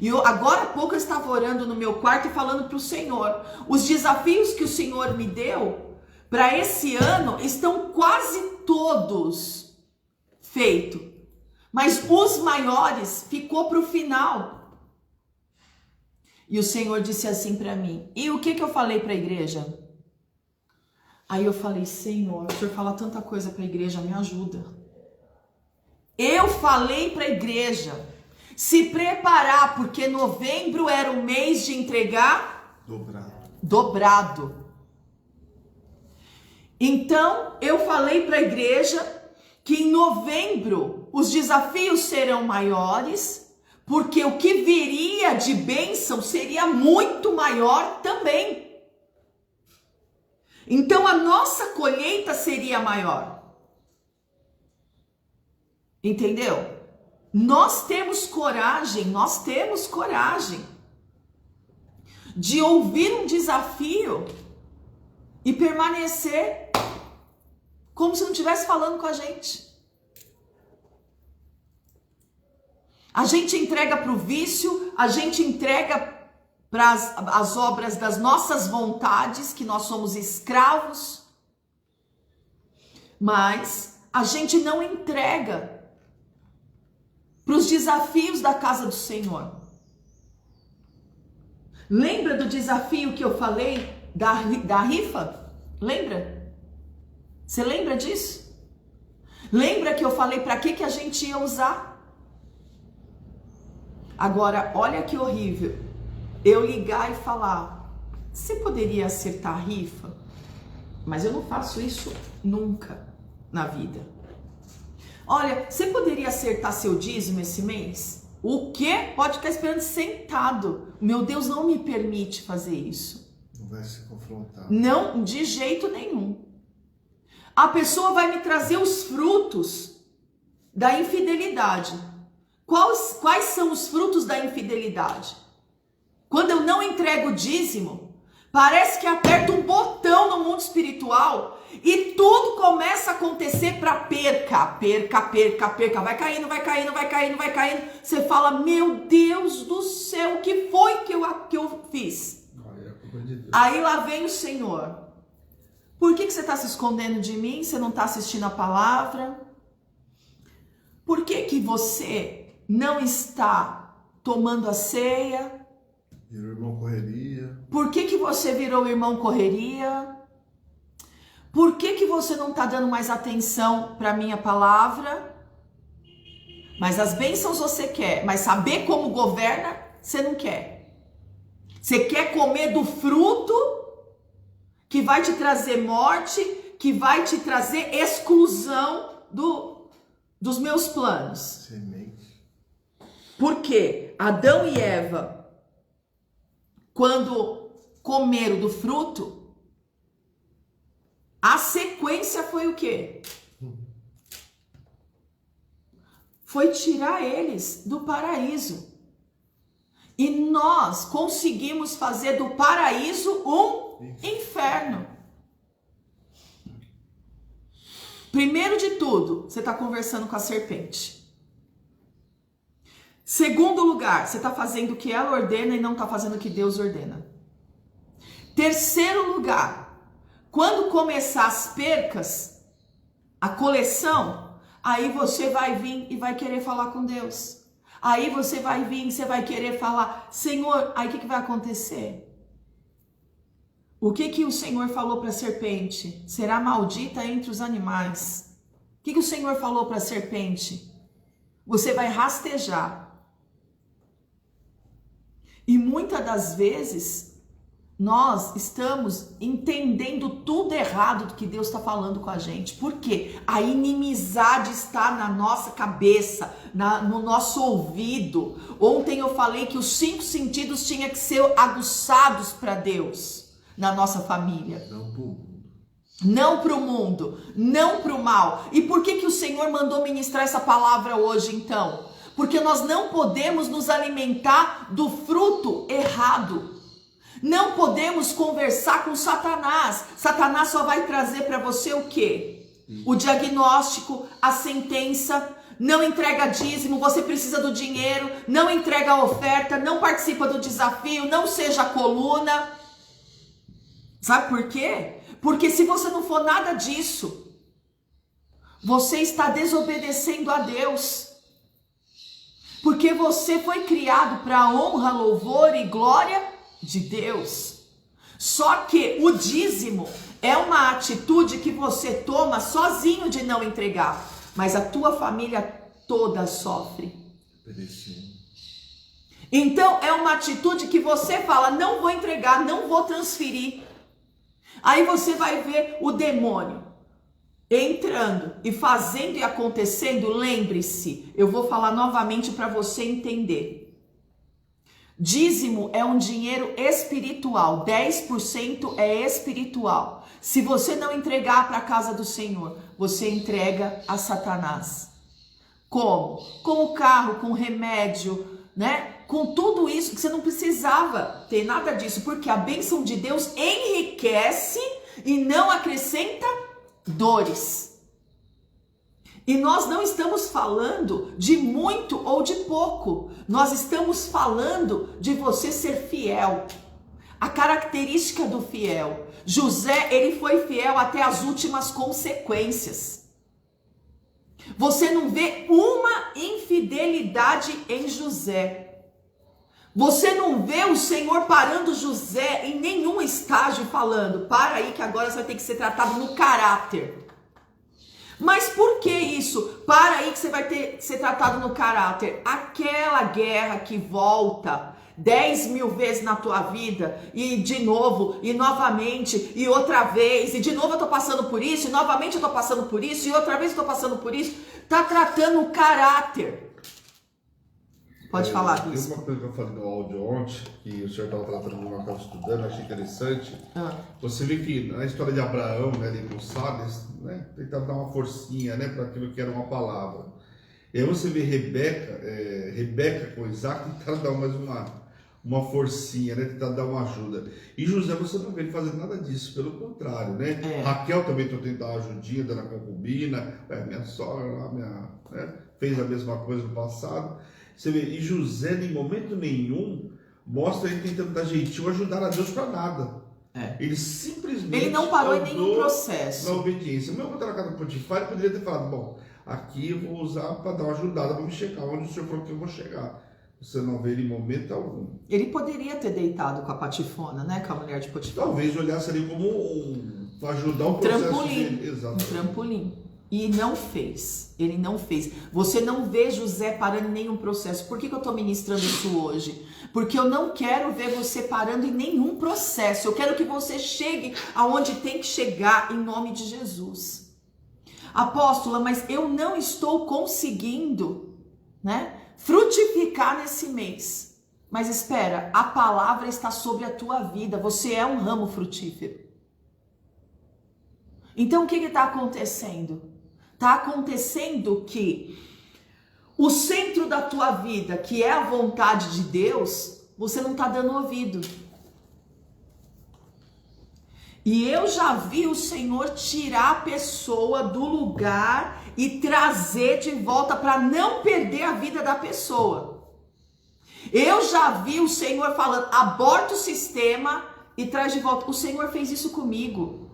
E agora há pouco eu estava orando no meu quarto e falando para o Senhor, os desafios que o Senhor me deu para esse ano estão quase todos feitos, mas os maiores ficou para o final. E o Senhor disse assim para mim: e o que eu falei para a igreja? Aí eu falei: Senhor, o Senhor fala tanta coisa para a igreja, me ajuda. Eu falei para a igreja se preparar, porque novembro era o mês de entregar dobrado. Então eu falei para a igreja que em novembro os desafios serão maiores, porque o que viria de bênção seria muito maior também. Então a nossa colheita seria maior. Entendeu? Nós temos coragem de ouvir um desafio e permanecer como se não estivesse falando com a gente. A gente entrega para o vício, a gente entrega para as obras das nossas vontades, que nós somos escravos. Mas a gente não entrega para os desafios da casa do Senhor. Lembra do desafio que eu falei da rifa? Lembra? Você lembra disso? Lembra que eu falei para que a gente ia usar? Agora, olha que horrível. Eu ligar e falar, você poderia acertar a rifa? Mas eu não faço isso nunca na vida. Olha, você poderia acertar seu dízimo esse mês? O quê? Pode ficar esperando sentado. Meu Deus não me permite fazer isso. Não vai se confrontar. Não, de jeito nenhum. A pessoa vai me trazer os frutos da infidelidade. Quais são os frutos da infidelidade? Quando eu não entrego o dízimo, parece que aperta um botão no mundo espiritual e tudo começa a acontecer para perca. Vai caindo. Você fala, meu Deus do céu, o que foi que eu fiz? Aí lá vem o Senhor. Por que você está se escondendo de mim? Você não está assistindo a palavra? Por que você não está tomando a ceia? Virou irmão correria. Por que você virou irmão correria? Por que você não está dando mais atenção para a minha palavra? Mas as bênçãos você quer, mas saber como governa, você não quer. Você quer comer do fruto que vai te trazer morte, que vai te trazer exclusão dos meus planos. Semente. Porque Adão e Eva, quando comeram do fruto, a sequência foi o quê? Foi tirar eles do paraíso. E nós conseguimos fazer do paraíso um inferno. Primeiro de tudo, você está conversando com a serpente. Segundo lugar, você está fazendo o que ela ordena e não está fazendo o que Deus ordena. Terceiro lugar, quando começar as percas, a coleção, aí você vai vir e vai querer falar com Deus. Aí você vai vir e você vai querer falar, Senhor, aí o que vai acontecer? O que o Senhor falou para a serpente? Será maldita entre os animais. O que o Senhor falou para a serpente? Você vai rastejar. E muitas das vezes, nós estamos entendendo tudo errado do que Deus está falando com a gente. Por quê? A inimizade está na nossa cabeça, no nosso ouvido. Ontem eu falei que os 5 sentidos tinham que ser aguçados para Deus, na nossa família. Não para o mundo. Não para o mundo, não para o mal. E por que o Senhor mandou ministrar essa palavra hoje então? Porque nós não podemos nos alimentar do fruto errado. Não podemos conversar com Satanás. Satanás só vai trazer para você o quê? O diagnóstico, a sentença. Não entrega dízimo, você precisa do dinheiro. Não entrega a oferta, não participa do desafio, não seja coluna. Sabe por quê? Porque se você não for nada disso, você está desobedecendo a Deus. Porque você foi criado para honra, louvor e glória de Deus. Só que o dízimo é uma atitude que você toma sozinho de não entregar, mas a tua família toda sofre. Então é uma atitude que você fala, não vou entregar, não vou transferir. Aí você vai ver o demônio entrando e fazendo e acontecendo. Lembre-se, eu vou falar novamente para você entender. Dízimo é um dinheiro espiritual, 10% é espiritual. Se você não entregar para a casa do Senhor, você entrega a Satanás. Como? Com o carro, com o remédio, né? Com tudo isso que você não precisava ter nada disso, porque a bênção de Deus enriquece e não acrescenta dores. E nós não estamos falando de muito ou de pouco. Nós estamos falando de você ser fiel. A característica do fiel. José, ele foi fiel até as últimas consequências. Você não vê uma infidelidade em José. Você não vê o Senhor parando José em nenhum estágio falando, para aí que agora você vai ter que ser tratado no caráter. Mas por que isso? Para aí que você vai ter que ser tratado no caráter. Aquela guerra que volta 10.000 vezes na tua vida, e de novo, e novamente, e outra vez, e de novo eu tô passando por isso, e novamente eu tô passando por isso, e outra vez eu tô passando por isso, tá tratando o caráter. Pode falar disso. Tem uma coisa que eu falei no áudio ontem, que o senhor estava tratando quando eu estava estudando, achei interessante. Você vê que na história de Abraão, né, ali com Salles, né, tentava dar uma forcinha, né, para aquilo que era uma palavra. E aí você vê Rebeca com Isaac tentando dar mais uma forcinha, né, tentar dar uma ajuda. E José, você não vê ele fazendo nada disso, pelo contrário, né? Raquel também tentou dar uma ajudinha, dando a concubina, minha sogra lá, né, fez a mesma coisa no passado. Você vê, e José, em momento nenhum, mostra ele tentando dar jeitinho, ajudar a Deus para nada. Ele simplesmente... Ele não parou em nenhum processo. Na obediência. Mesmo quando estava na casa do Potifar, ele poderia ter falado, bom, aqui eu vou usar para dar uma ajudada, para me chegar onde o senhor falou que eu vou chegar. Você não vê ele em momento algum. Ele poderia ter deitado com a Patifona, né, com a mulher de Potifar. Talvez olhasse ali como para ajudar o processo trampolim, dele. Exatamente. Um trampolim. E não fez. Ele não fez. Você não vê José parando em nenhum processo. Por que eu estou ministrando isso hoje? Porque eu não quero ver você parando em nenhum processo. Eu quero que você chegue aonde tem que chegar em nome de Jesus. Apóstola, mas eu não estou conseguindo, né, frutificar nesse mês. Mas espera, a palavra está sobre a tua vida. Você é um ramo frutífero. Então o que está acontecendo? Está acontecendo que o centro da tua vida, que é a vontade de Deus, você não está dando ouvido. E eu já vi o Senhor tirar a pessoa do lugar e trazer de volta para não perder a vida da pessoa. Eu já vi o Senhor falando, aborta o sistema e traz de volta. O Senhor fez isso comigo.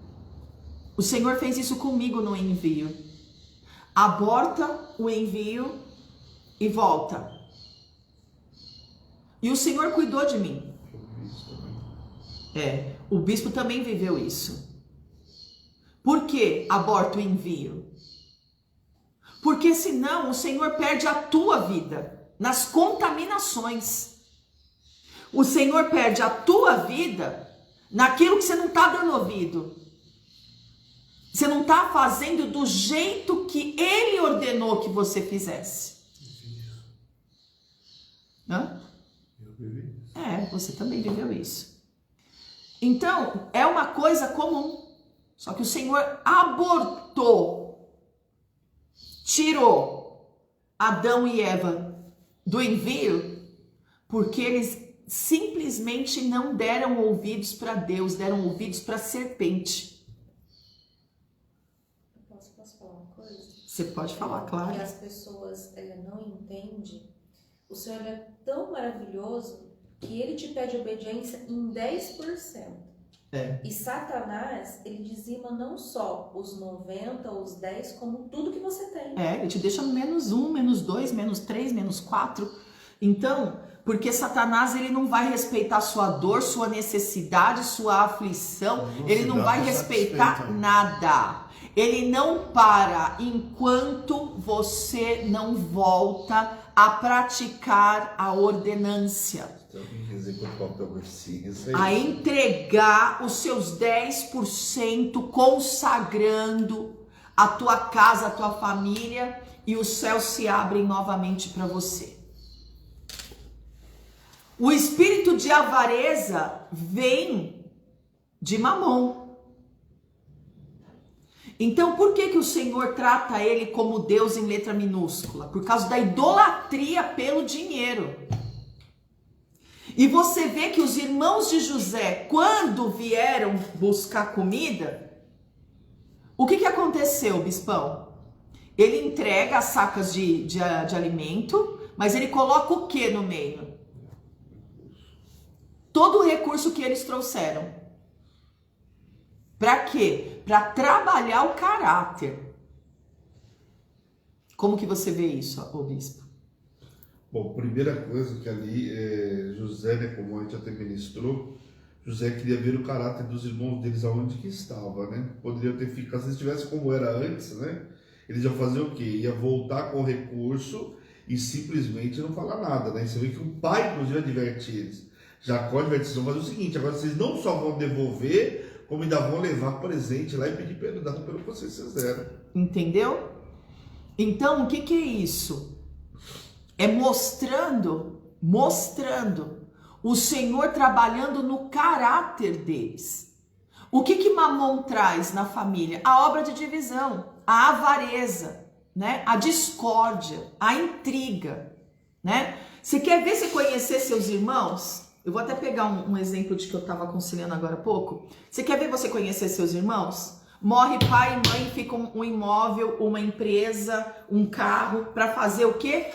O Senhor fez isso comigo no envio. Aborta o envio e volta. E o Senhor cuidou de mim. O bispo também viveu isso. Por que aborta o envio? Porque senão o Senhor perde a tua vida nas contaminações. O Senhor perde a tua vida naquilo que você não está dando ouvido. Você não está fazendo do jeito que Ele ordenou que você fizesse. Hã? Eu vivi isso. Você também viveu isso. Então, é uma coisa comum. Só que o Senhor abortou, tirou Adão e Eva do envio, porque eles simplesmente não deram ouvidos para Deus, deram ouvidos para a serpente. Posso falar uma coisa? Você pode falar, claro. Que as pessoas não entendem. O Senhor é tão maravilhoso que Ele te pede obediência em 10%. E Satanás, ele dizima não só os 90, os 10, como tudo que você tem. Ele te deixa menos 1, menos 2, menos 3, menos 4. Então, porque Satanás, ele não vai respeitar sua dor, sua necessidade, sua aflição. Ele não vai respeitar nada. Ele não para enquanto você não volta a praticar a ordenância. A entregar os seus 10%, consagrando a tua casa, a tua família, e os céus se abrem novamente para você. O espírito de avareza vem de Mamon. Então, por que o Senhor trata ele como Deus em letra minúscula? Por causa da idolatria pelo dinheiro. E você vê que os irmãos de José, quando vieram buscar comida, o que aconteceu, bispão? Ele entrega as sacas de alimento, mas ele coloca o que no meio? Todo o recurso que eles trouxeram. Para quê? Para trabalhar o caráter. Como que você vê isso, ô bispo? Bom, primeira coisa que ali, José, né, como a gente até ministrou, José queria ver o caráter dos irmãos deles aonde que estava, né? Poderiam ter ficado, se estivesse como era antes, né? Eles iam fazer o quê? Ia voltar com o recurso e simplesmente não falar nada, né? Você vê que o pai, inclusive, adverte eles. Jacó adverte, vocês vão fazer o seguinte, agora vocês não só vão devolver, como ainda vão levar presente lá e pedir perdão pelo que vocês fizeram. Entendeu? Então, o que que é isso? É mostrando o Senhor trabalhando no caráter deles. O que que Mamon traz na família? A obra de divisão, a avareza, né? A discórdia, a intriga, né? Você quer ver se conhecer seus irmãos? Eu vou até pegar um exemplo de que eu estava aconselhando agora há pouco. Você quer ver você conhecer seus irmãos? Morre pai e mãe, fica um imóvel, uma empresa, um carro, para fazer o quê?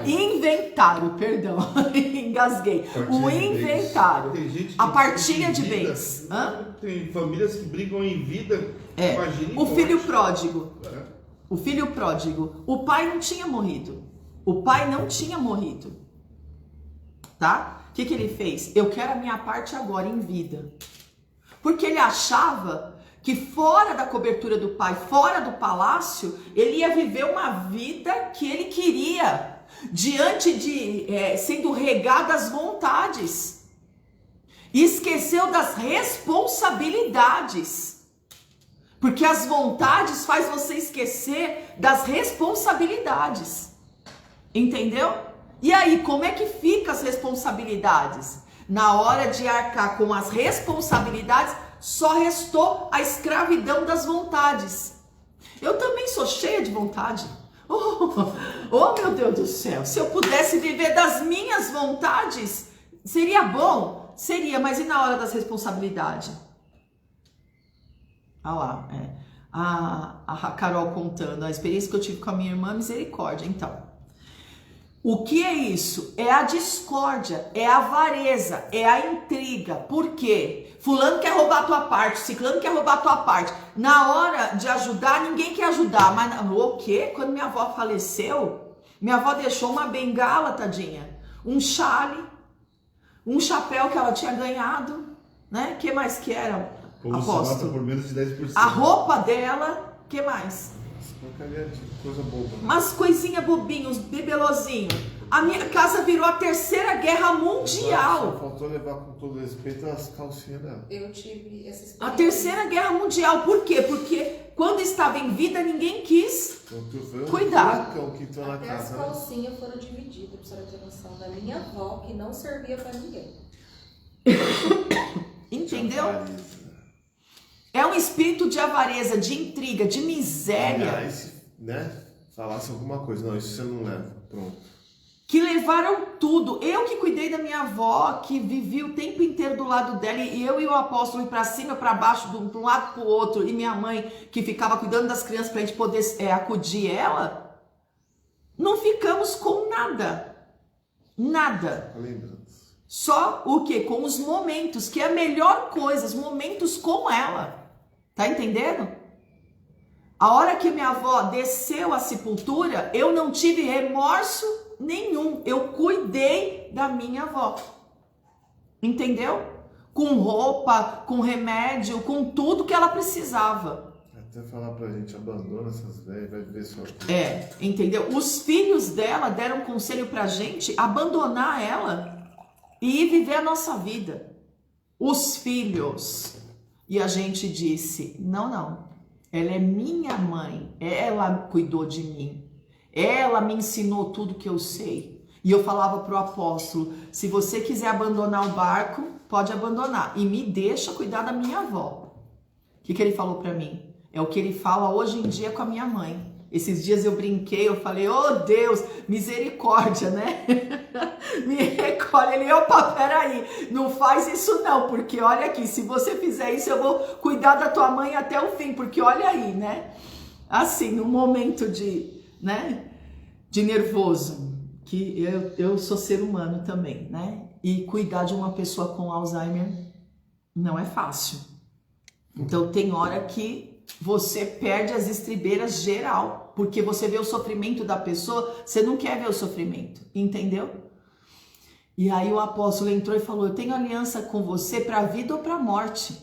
Inventário, perdão, engasguei. O inventário, a partilha de bens. Tem famílias que brigam em vida, imagina. O filho pródigo. O filho pródigo. O pai não tinha morrido. Tá? O que ele fez? Eu quero a minha parte agora em vida. Porque ele achava que fora da cobertura do pai, fora do palácio, ele ia viver uma vida que ele queria, diante de, sendo regado às vontades. E esqueceu das responsabilidades. Porque as vontades faz você esquecer das responsabilidades. Entendeu? E aí, como é que fica as responsabilidades? Na hora de arcar com as responsabilidades, só restou a escravidão das vontades. Eu também sou cheia de vontade. Oh, meu Deus do céu, se eu pudesse viver das minhas vontades, seria bom? Seria, mas e na hora das responsabilidades? Ah lá, a Carol contando a experiência que eu tive com a minha irmã, misericórdia. Então, o que é isso? É a discórdia, é a avareza, é a intriga. Por quê? Fulano quer roubar a tua parte, ciclano quer roubar a tua parte. Na hora de ajudar, ninguém quer ajudar. Mas o quê? Quando minha avó faleceu, minha avó deixou uma bengala, tadinha, um chale, um chapéu que ela tinha ganhado, né? Que mais que era? Apóstolo. Por menos de 10%. A roupa dela, que mais? Coisa boba. Umas coisinhas bobinhas, uns bibelozinhos. A minha casa virou a Terceira Guerra Mundial. Só faltou levar com todo respeito as calcinhas dela. Eu tive essa experiência. A Terceira Guerra Mundial. Por quê? Porque quando estava em vida, ninguém quis cuidar. Até as calcinhas foram divididas, pra você ter noção, da minha avó, que não servia pra ninguém. Entendeu? É um espírito de avareza, de intriga, de miséria. Aliás, né? Falasse alguma coisa. Não, isso você não leva. Pronto. Que levaram tudo. Eu que cuidei da minha avó, que vivi o tempo inteiro do lado dela, e eu e o apóstolo ir para cima, para baixo, de um lado para o outro, e minha mãe que ficava cuidando das crianças para a gente poder acudir ela, não ficamos com nada. Nada. Só o quê? Com os momentos, que é a melhor coisa, os momentos com ela. Tá entendendo? A hora que minha avó desceu à sepultura, eu não tive remorso nenhum. Eu cuidei da minha avó. Entendeu? Com roupa, com remédio, com tudo que ela precisava. Até falar pra gente, abandona essas velhas, vai viver só. Entendeu? Os filhos dela deram conselho pra gente abandonar ela e ir viver a nossa vida. Os filhos. E a gente disse, não. Ela é minha mãe, ela cuidou de mim, ela me ensinou tudo que eu sei. E eu falava pro apóstolo, se você quiser abandonar o barco, pode abandonar, e me deixa cuidar da minha avó. O que ele falou para mim? É o que ele fala hoje em dia com a minha mãe. Esses dias eu brinquei, eu falei, oh Deus, misericórdia, né? Me recolhe. Ele, opa, peraí, não faz isso não, porque olha aqui, se você fizer isso, eu vou cuidar da tua mãe até o fim, porque olha aí, né? Assim, num momento de nervoso, que eu sou ser humano também, né? E cuidar de uma pessoa com Alzheimer não é fácil. Então tem hora que você perde as estribeiras geral, porque você vê o sofrimento da pessoa, você não quer ver o sofrimento, entendeu? E aí o apóstolo entrou e falou: eu tenho aliança com você para a vida ou para a morte,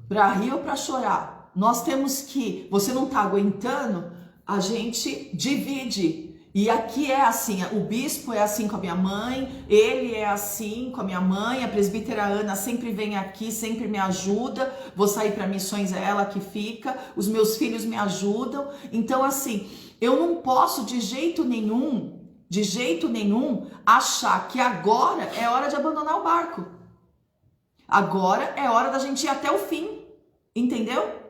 para rir ou para chorar. Nós temos que, você não está aguentando, a gente divide. E aqui é assim, o bispo é assim com a minha mãe, ele é assim com a minha mãe, a presbítera Ana sempre vem aqui, sempre me ajuda, vou sair para missões, é ela que fica, os meus filhos me ajudam. Então assim, eu não posso de jeito nenhum, achar que agora é hora de abandonar o barco. Agora é hora da gente ir até o fim, entendeu?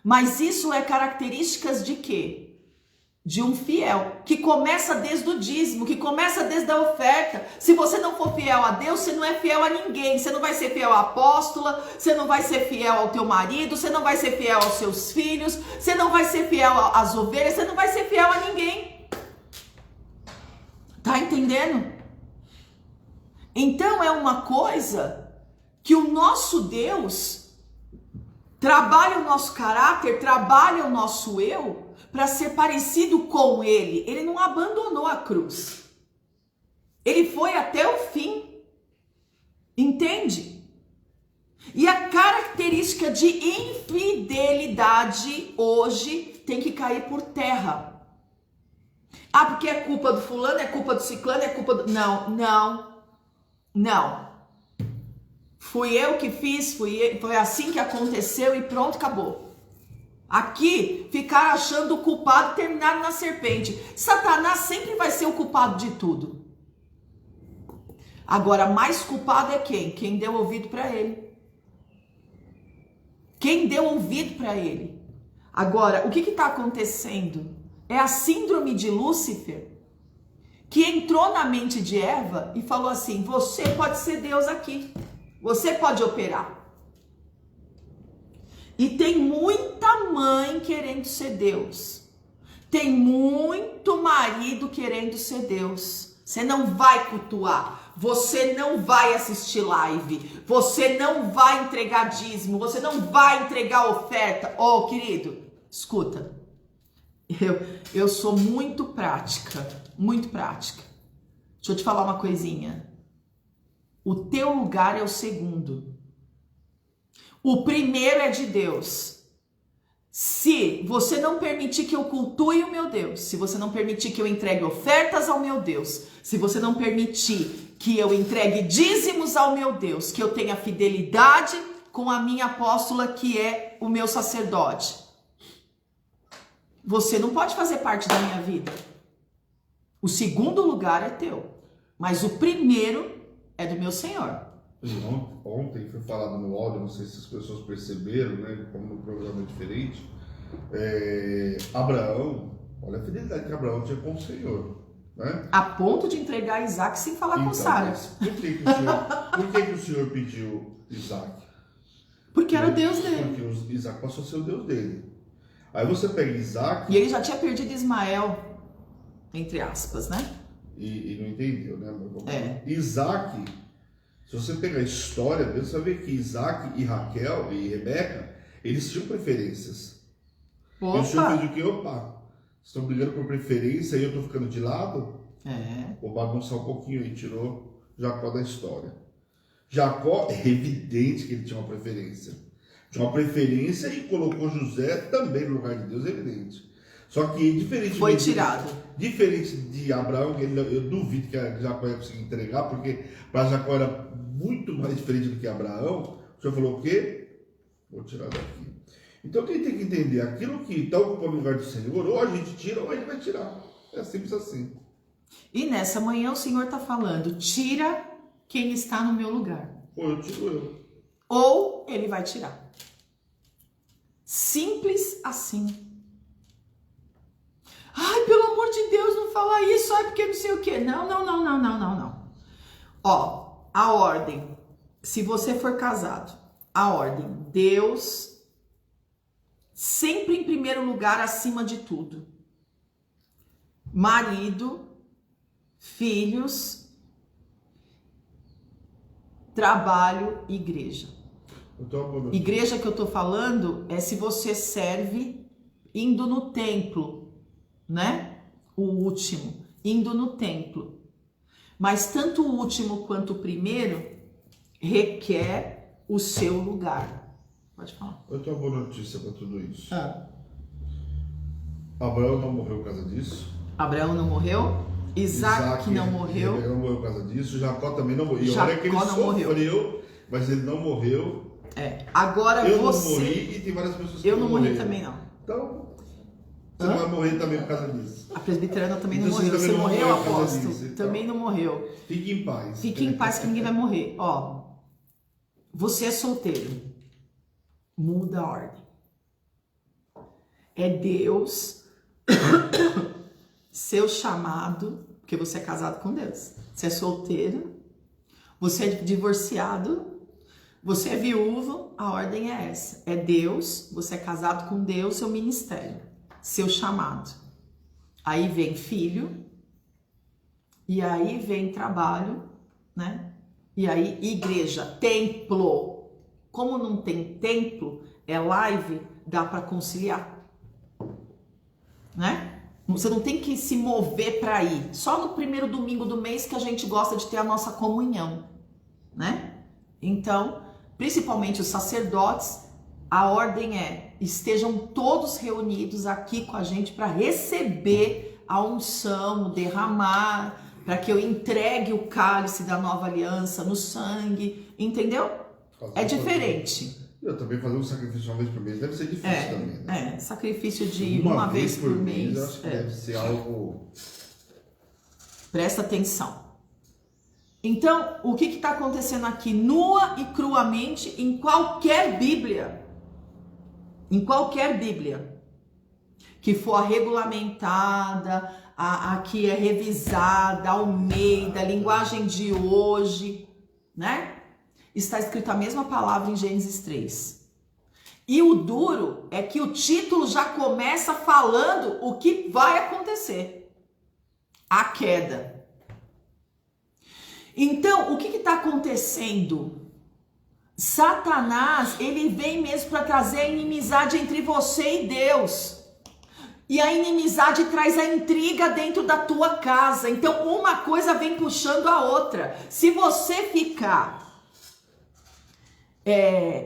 Mas isso é características de quê? De um fiel, que começa desde o dízimo, que começa desde a oferta. Se você não for fiel a Deus, você não é fiel a ninguém. Você não vai ser fiel à apóstola, você não vai ser fiel ao teu marido, você não vai ser fiel aos seus filhos, você não vai ser fiel às ovelhas, você não vai ser fiel a ninguém. Tá entendendo? Então é uma coisa que o nosso Deus trabalha o nosso caráter, trabalha o nosso eu, para ser parecido com ele. Ele não abandonou a cruz. Ele foi até o fim. Entende? E a característica de infidelidade hoje tem que cair por terra. Ah, porque é culpa do fulano, é culpa do ciclano, é culpa do... Não. Fui eu que fiz, foi assim que aconteceu e pronto, acabou. Aqui, ficar achando o culpado terminado na serpente. Satanás sempre vai ser o culpado de tudo. Agora, mais culpado é quem? Quem deu ouvido para ele. Quem deu ouvido para ele. Agora, o que está acontecendo? É a síndrome de Lúcifer, que entrou na mente de Eva e falou assim: você pode ser Deus aqui. Você pode operar. E tem muita mãe querendo ser Deus. Tem muito marido querendo ser Deus. Você não vai cultuar. Você não vai assistir live. Você não vai entregar dízimo. Você não vai entregar oferta. Oh, querido, escuta. Eu sou muito prática. Muito prática. Deixa eu te falar uma coisinha. O teu lugar é o segundo. O primeiro é de Deus. Se você não permitir que eu cultue o meu Deus, se você não permitir que eu entregue ofertas ao meu Deus, se você não permitir que eu entregue dízimos ao meu Deus, que eu tenha fidelidade com a minha apóstola, que é o meu sacerdote, você não pode fazer parte da minha vida. O segundo lugar é teu, mas o primeiro é do meu Senhor. Ontem foi falado no áudio, não sei se as pessoas perceberam, né? Como no programa é diferente. Abraão, olha a fidelidade que Abraão tinha com o Senhor, né? A ponto de entregar Isaac sem falar com Sara. Por que o Senhor pediu Isaac? Porque era o Deus dele. Porque Isaac passou a ser o Deus dele. Aí você pega Isaac... E ele já tinha perdido Ismael, entre aspas, né? E não entendeu, né? Isaac... Se você pegar a história dele, você vai ver que Isaac e Raquel e Rebeca, eles tinham preferências. Opa. E o Senhor fez o quê? Opa, estão brigando por preferência e eu estou ficando de lado? Vou bagunçar um pouquinho aí, tirou Jacó da história. Jacó, é evidente que ele tinha uma preferência. Tinha uma preferência e colocou José também no lugar de Deus, é evidente. Só que, diferente foi tirado. Diferente de Abraão, eu duvido que Jacó ia conseguir entregar, porque para Jacó era muito mais diferente do que Abraão. O Senhor falou o quê? Vou tirar daqui. Então quem tem que entender, aquilo que está ocupando o lugar do Senhor, ou a gente tira ou ele vai tirar. É simples assim. E nessa manhã o Senhor está falando: tira quem está no meu lugar. Ou eu tiro eu. Ou ele vai tirar. Simples assim. Ai, pelo amor de Deus, não fala isso, ai, porque não sei o quê. Não. Ó, a ordem, se você for casado, a ordem, Deus sempre em primeiro lugar, acima de tudo. Marido, filhos, trabalho, igreja. Igreja que eu estou falando é se você serve indo no templo, né? O último, indo no templo. Mas tanto o último quanto o primeiro requer o seu lugar. Pode falar. Eu tenho uma boa notícia para tudo isso. Abraão não morreu por causa disso. Abraão não morreu. Isaac não morreu. Não morreu por causa disso. Jacó também não morreu. E Jacó olha que ele sofreu, mas ele não morreu. Agora eu você... não morri e tem várias pessoas que eu não morri morreram. também não. Então, você não vai morrer também por causa disso. A presbiteriana também não Então, morreu. Você não morreu, por causa apóstolo? disso, então. Também não morreu. Fique em paz. Fique em paz que ninguém vai morrer. Ó, você é solteiro. Muda a ordem. É Deus, seu chamado, porque você é casado com Deus. Você é solteiro, você é divorciado, você é viúvo, a ordem é essa. É Deus, você é casado com Deus, seu ministério, seu chamado. Aí vem filho, e aí vem trabalho, né? E aí igreja, templo. Como não tem templo, é live, dá para conciliar, né? Você não tem que se mover para ir. Só no primeiro domingo do mês que a gente gosta de ter a nossa comunhão, né? Então, principalmente os sacerdotes, a ordem é: estejam todos reunidos aqui com a gente para receber a unção, o derramar, para que eu entregue o cálice da nova aliança no sangue, entendeu? É diferente. Eu também fazer um sacrifício uma vez por mês deve ser difícil também, né? Sacrifício de uma vez por mês. Eu acho que deve ser algo... Presta atenção. Então, o que está acontecendo aqui? Nua e cruamente, em qualquer Bíblia, que for regulamentada, a que é revisada, Almeida, linguagem de hoje, né? Está escrito a mesma palavra em Gênesis 3. E o duro é que o título já começa falando o que vai acontecer. A queda. Então, o que está acontecendo? Satanás, ele vem mesmo para trazer a inimizade entre você e Deus. E a inimizade traz a intriga dentro da tua casa. Então, uma coisa vem puxando a outra. Se você ficar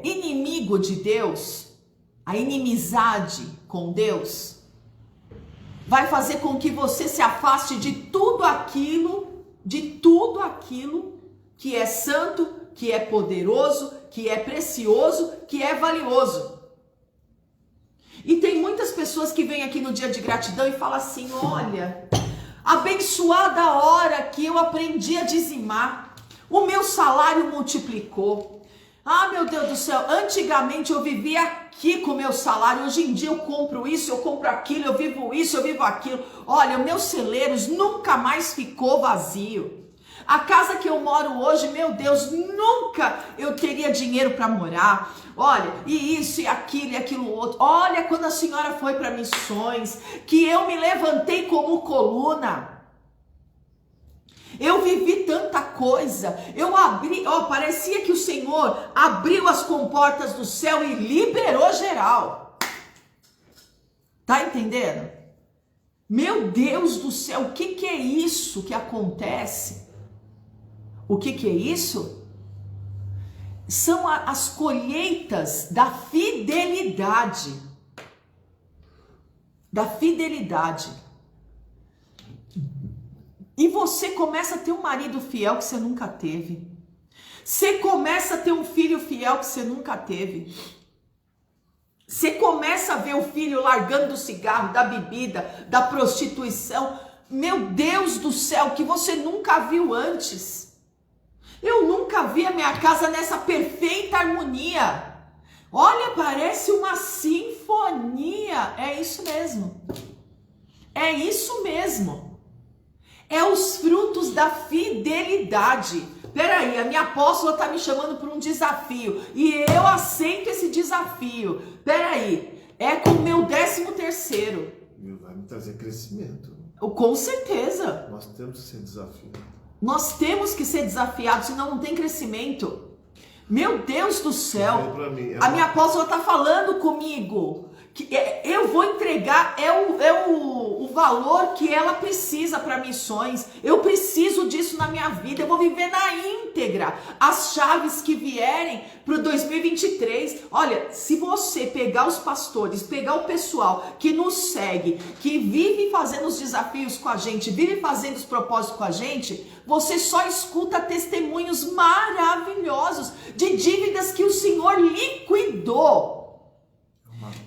inimigo de Deus, a inimizade com Deus vai fazer com que você se afaste de tudo aquilo que é santo, que é poderoso, que é precioso, que é valioso. E tem muitas pessoas que vêm aqui no dia de gratidão e falam assim: olha, abençoada a hora que eu aprendi a dizimar, o meu salário multiplicou. Ah, meu Deus do céu, antigamente eu vivia aqui com o meu salário, hoje em dia eu compro isso, eu compro aquilo, eu vivo isso, eu vivo aquilo. Olha, meus celeiros nunca mais ficou vazio. A casa que eu moro hoje, meu Deus, nunca eu teria dinheiro para morar. Olha, e isso, e aquilo outro. Olha, quando a senhora foi para missões, que eu me levantei como coluna. Eu vivi tanta coisa, eu abri, parecia que o Senhor abriu as comportas do céu e liberou geral. Tá entendendo? Meu Deus do céu, o que é isso que acontece? O que é isso? São as colheitas da fidelidade. Da fidelidade. E você começa a ter um marido fiel que você nunca teve. Você começa a ter um filho fiel que você nunca teve. Você começa a ver o filho largando do cigarro, da bebida, da prostituição. Meu Deus do céu, que você nunca viu antes. Eu nunca vi a minha casa nessa perfeita harmonia. Olha, parece uma sinfonia. É isso mesmo. É isso mesmo. É os frutos da fidelidade. Peraí, a minha apóstola está me chamando para um desafio. E eu aceito esse desafio. Peraí, é com o meu 13º. Vai me trazer crescimento. Com certeza. Nós temos que ser desafiados. Nós temos que ser desafiados, senão não tem crescimento. Meu Deus do céu, Mim, a minha apóstola está falando comigo, que eu vou entregar, o valor que ela precisa para missões, eu preciso disso na minha vida, eu vou viver na íntegra, as chaves que vierem para o 2023, olha, se você pegar os pastores, pegar o pessoal que nos segue, que vive fazendo os desafios com a gente, vive fazendo os propósitos com a gente, você só escuta testemunhos maravilhosos de dívidas que o Senhor liquidou,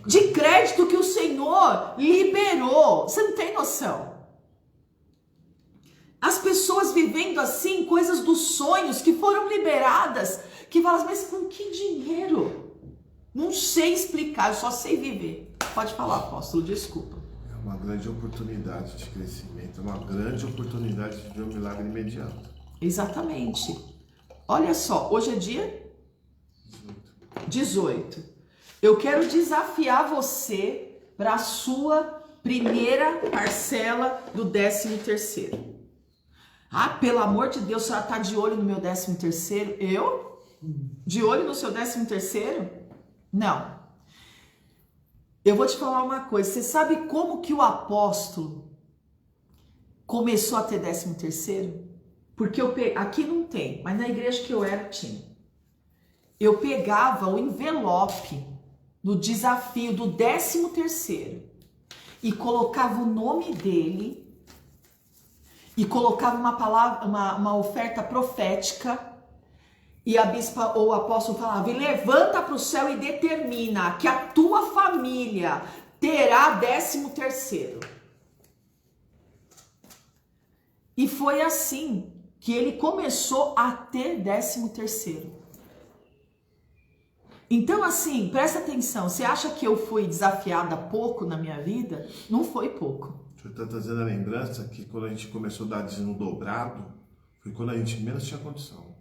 de crédito que o Senhor liberou. Você não tem noção. As pessoas vivendo assim, coisas dos sonhos que foram liberadas, que falam, mas com que dinheiro? Não sei explicar, eu só sei viver. Pode falar, apóstolo, desculpa. É uma grande oportunidade de crescimento, é uma grande oportunidade de ver um milagre imediato. Exatamente. Olha só, hoje é dia 18. Eu quero desafiar você para a sua primeira parcela do 13º. Ah, pelo amor de Deus, a senhora está de olho no meu 13º? Eu? De olho no seu 13º? Não. Eu vou te falar uma coisa. Você sabe como que o apóstolo começou a ter 13º? Porque aqui não tem, mas na igreja que eu era tinha. Eu pegava o envelope do desafio do 13º e colocava o nome dele e colocava uma palavra, uma oferta profética, e a bispa ou o apóstolo falava, e levanta para o céu e determina que a tua família terá 13º. E foi assim que ele começou a ter 13º. Então, assim, presta atenção, você acha que eu fui desafiada pouco na minha vida? Não foi pouco. O senhor está trazendo a lembrança que quando a gente começou a dar dízimo dobrado, foi quando a gente menos tinha condição.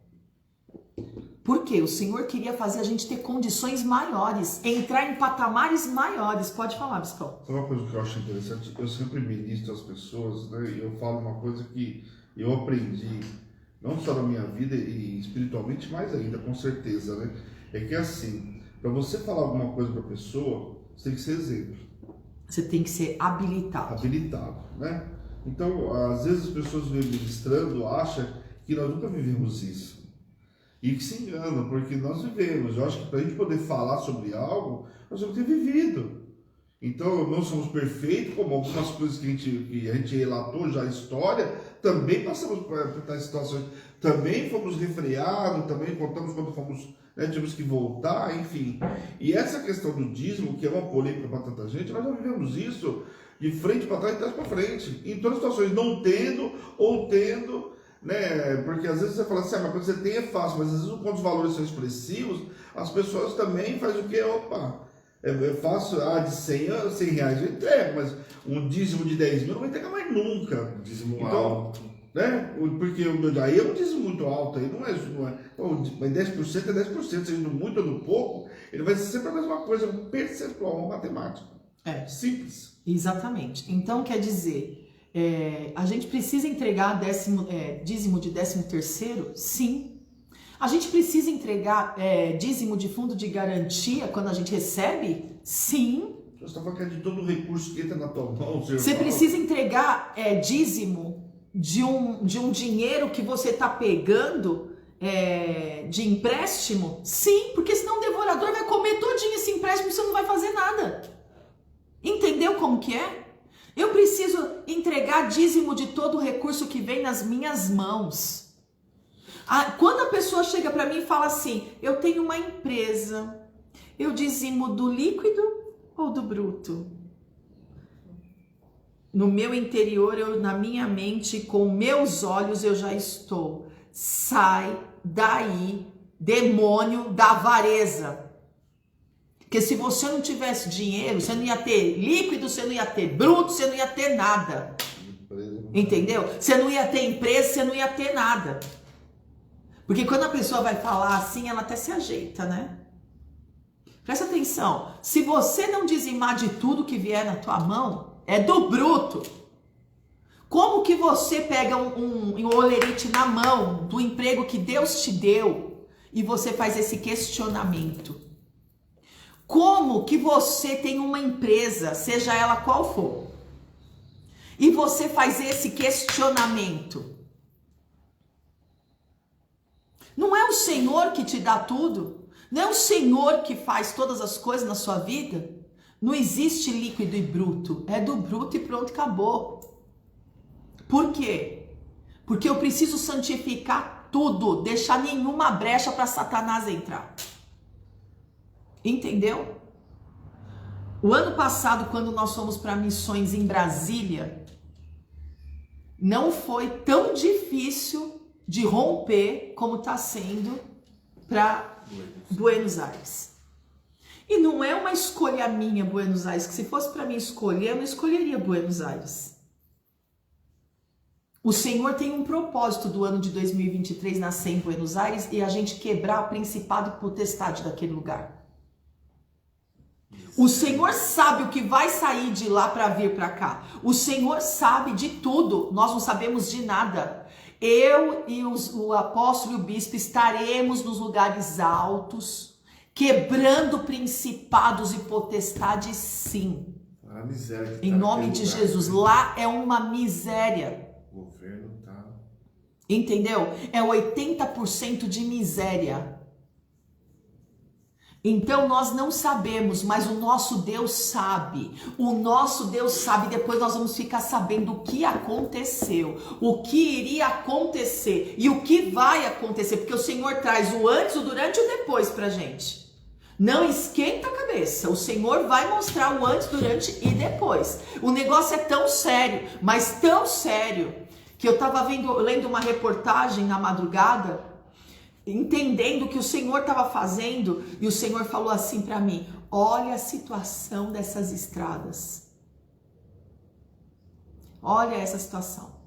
Por quê? O Senhor queria fazer a gente ter condições maiores, entrar em patamares maiores. Pode falar, Bispão. Sabe uma coisa que eu acho interessante? Eu sempre ministro às pessoas, né? E eu falo uma coisa que eu aprendi, não só na minha vida e espiritualmente, mais ainda, com certeza, né? É que assim, para você falar alguma coisa para a pessoa, você tem que ser exemplo. Você tem que ser habilitado. Habilitado, né? Então, às vezes as pessoas vêm ministrando, acham que nós nunca vivemos isso. E que se enganam, porque nós vivemos. Eu acho que para a gente poder falar sobre algo, nós temos que ter vivido. Então, não somos perfeitos, como algumas coisas que a gente relatou já a história, também passamos por tais situações, também fomos refreados, também contamos quando fomos, né, tivemos que voltar, enfim. E essa questão do dízimo, que é uma polêmica para tanta gente, nós já vivemos isso de frente para trás e trás para frente, em todas as situações, não tendo ou tendo, né? Porque às vezes você fala assim, mas quando você tem é fácil, mas às vezes quando os valores são expressivos, as pessoas também fazem o que? Opa, é fácil, de 100 reais eu entrego, mas um dízimo de 10 mil não vai entregar mais nunca. Um dízimo então, alto. Né? Porque aí é um dízimo muito alto, aí não é mas 10% é 10%, seja no muito ou no pouco, ele vai ser sempre a mesma coisa, um percentual, uma matemática. É. Simples. Exatamente. Então, quer dizer, a gente precisa entregar dízimo de 13º? Sim. A gente precisa entregar dízimo de fundo de garantia quando a gente recebe? Sim. Você está falando que é de todo o recurso que entra na tua mão. Você precisa entregar dízimo de um dinheiro que você está pegando de empréstimo? Sim, porque senão o devorador vai comer todinho esse empréstimo e você não vai fazer nada. Entendeu como que é? Eu preciso entregar dízimo de todo o recurso que vem nas minhas mãos. Quando a pessoa chega para mim e fala assim, eu tenho uma empresa, eu dizimo do líquido ou do bruto? No meu interior, na minha mente, com meus olhos, eu já estou. Sai daí, demônio da avareza. Porque se você não tivesse dinheiro, você não ia ter líquido, você não ia ter bruto, você não ia ter nada. Entendeu? Você não ia ter empresa, você não ia ter nada. Porque quando a pessoa vai falar assim, ela até se ajeita, né? Presta atenção. Se você não dizimar de tudo que vier na tua mão, é do bruto. Como que você pega um olerite na mão do emprego que Deus te deu e você faz esse questionamento. Como que você tem uma empresa, seja ela qual for, e você faz esse questionamento? Não é o Senhor que te dá tudo? Não é o Senhor que faz todas as coisas na sua vida? Não existe líquido e bruto, é do bruto e pronto, acabou. Por quê? Porque eu preciso santificar tudo, deixar nenhuma brecha para Satanás entrar. Entendeu? O ano passado, quando nós fomos para missões em Brasília, não foi tão difícil de romper como está sendo para Buenos Aires. E não é uma escolha minha, Buenos Aires, que se fosse para mim escolher, eu não escolheria Buenos Aires. O Senhor tem um propósito do ano de 2023 nascer em Buenos Aires e a gente quebrar o principado e potestade daquele lugar. O Senhor sabe o que vai sair de lá para vir para cá. O Senhor sabe de tudo, nós não sabemos de nada. Eu e o apóstolo e o bispo estaremos nos lugares altos, quebrando principados e potestades, sim. A miséria que em nome de Jesus. Lá é uma miséria. O governo tá... Entendeu? É 80% de miséria. Então nós não sabemos, mas o nosso Deus sabe. O nosso Deus sabe. Depois nós vamos ficar sabendo o que aconteceu, o que iria acontecer e o que vai acontecer, porque o Senhor traz o antes, o durante e o depois pra gente. Não esquenta a cabeça. O Senhor vai mostrar o antes, durante e depois. O negócio é tão sério, mas tão sério, que eu estava lendo uma reportagem na madrugada, entendendo o que o Senhor estava fazendo, e o Senhor falou assim para mim: olha a situação dessas estradas. Olha essa situação.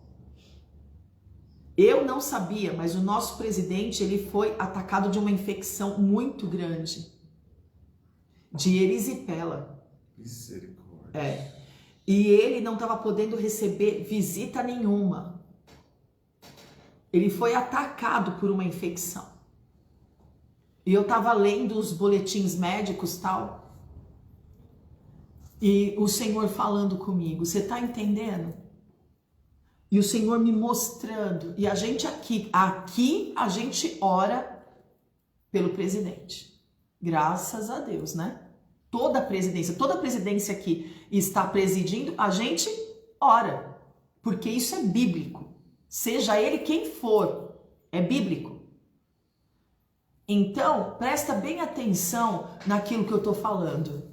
Eu não sabia, mas o nosso presidente, ele foi atacado de uma infecção muito grande, de erisipela. Misericórdia. É. E ele não estava podendo receber visita nenhuma. Ele foi atacado por uma infecção. E eu estava lendo os boletins médicos tal. E o Senhor falando comigo, você está entendendo? E o Senhor me mostrando. E a gente aqui a gente ora pelo presidente. Graças a Deus, né? Toda a presidência que está presidindo, a gente ora. Porque isso é bíblico. Seja ele quem for, é bíblico. Então, presta bem atenção naquilo que eu estou falando.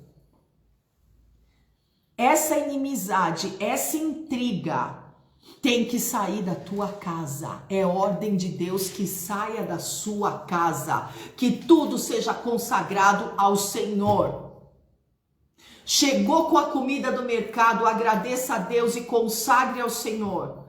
Essa inimizade, essa intriga tem que sair da tua casa. É ordem de Deus que saia da sua casa. Que tudo seja consagrado ao Senhor. Chegou com a comida do mercado, agradeça a Deus e consagre ao Senhor.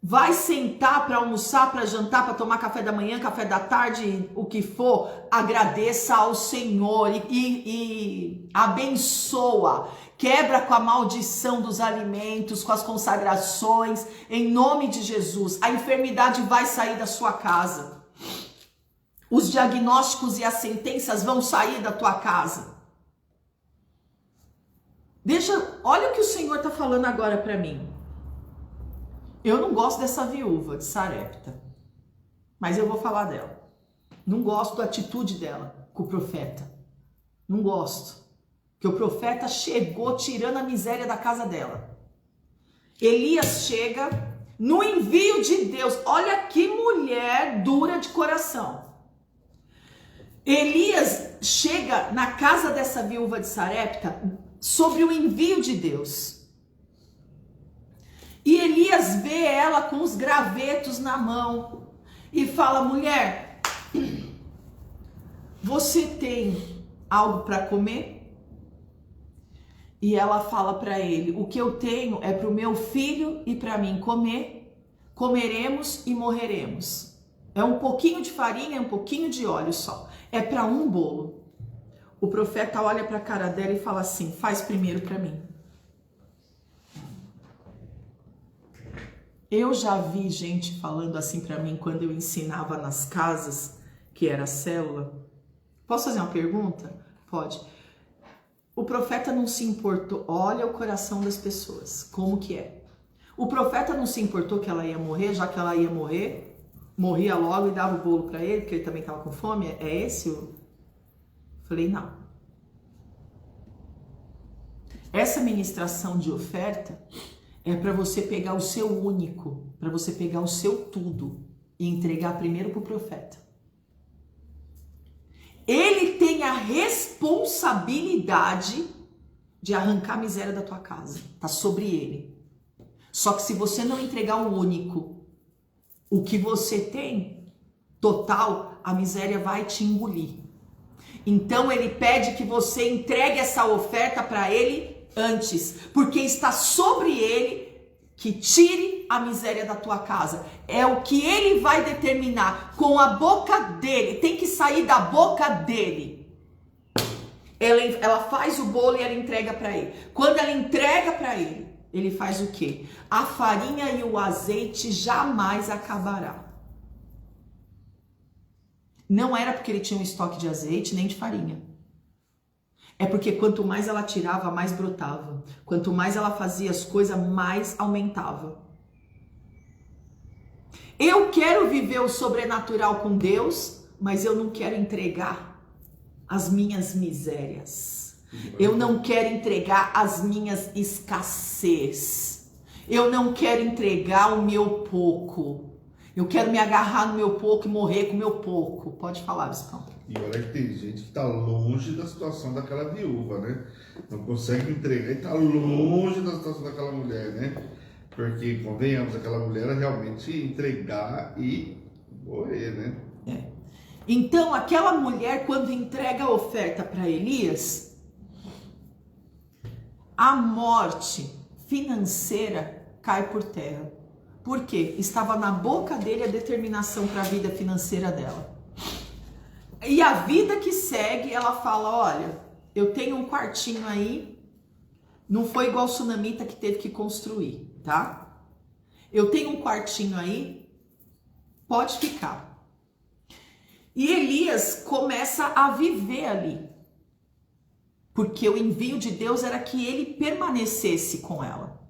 Vai sentar para almoçar, para jantar, para tomar café da manhã, café da tarde, o que for, agradeça ao Senhor e abençoa. Quebra com a maldição dos alimentos, com as consagrações, em nome de Jesus. A enfermidade vai sair da sua casa. Os diagnósticos e as sentenças vão sair da tua casa. Olha o que o Senhor está falando agora para mim. Eu não gosto dessa viúva de Sarepta, mas eu vou falar dela. Não gosto da atitude dela com o profeta. Não gosto. Que o profeta chegou tirando a miséria da casa dela. Elias chega no envio de Deus. Olha que mulher dura de coração. Elias chega na casa dessa viúva de Sarepta sobre o envio de Deus. E Elias vê ela com os gravetos na mão e fala: mulher, você tem algo para comer? E ela fala para ele: o que eu tenho é para o meu filho e para mim comer, comeremos e morreremos. É um pouquinho de farinha, é um pouquinho de óleo só, é para um bolo. O profeta olha para a cara dela e fala assim: faz primeiro para mim. Eu já vi gente falando assim para mim quando eu ensinava nas casas, que era a célula. Posso fazer uma pergunta? Pode. O profeta não se importou, olha o coração das pessoas, como que é. O profeta não se importou que ela ia morrer, já que ela ia morrer, morria logo e dava o bolo para ele, porque ele também estava com fome, é esse o... Falei, não. Essa ministração de oferta é para você pegar o seu único, para você pegar o seu tudo e entregar primeiro para o profeta. Ele tem a responsabilidade de arrancar a miséria da tua casa. Tá sobre ele. Só que se você não entregar o único, o que você tem, total, a miséria vai te engolir. Então ele pede que você entregue essa oferta para ele antes, porque está sobre ele que tire a miséria da tua casa. É o que ele vai determinar com a boca dele. Tem que sair da boca dele. Ela faz o bolo e ela entrega para ele. Quando ela entrega para ele, ele faz o quê? A farinha e o azeite jamais acabará. Não era porque ele tinha um estoque de azeite nem de farinha. É porque quanto mais ela tirava, mais brotava. Quanto mais ela fazia as coisas, mais aumentava. Eu quero viver o sobrenatural com Deus, mas eu não quero entregar as minhas misérias. Eu não quero entregar as minhas escassez. Eu não quero entregar o meu pouco. Eu quero me agarrar no meu pouco e morrer com o meu pouco. Pode falar, Viscão. E olha que tem gente que está longe da situação daquela viúva, né? Não consegue entregar e está longe da situação daquela mulher, né? Porque, convenhamos, aquela mulher era realmente entregar e morrer, né? É. Então, aquela mulher, quando entrega a oferta para Elias, a morte financeira cai por terra. Por quê? Estava na boca dele a determinação para a vida financeira dela. E a vida que segue, ela fala, olha, eu tenho um quartinho aí, não foi igual o Sunamita que teve que construir, tá? Eu tenho um quartinho aí, pode ficar. E Elias começa a viver ali, porque o envio de Deus era que ele permanecesse com ela.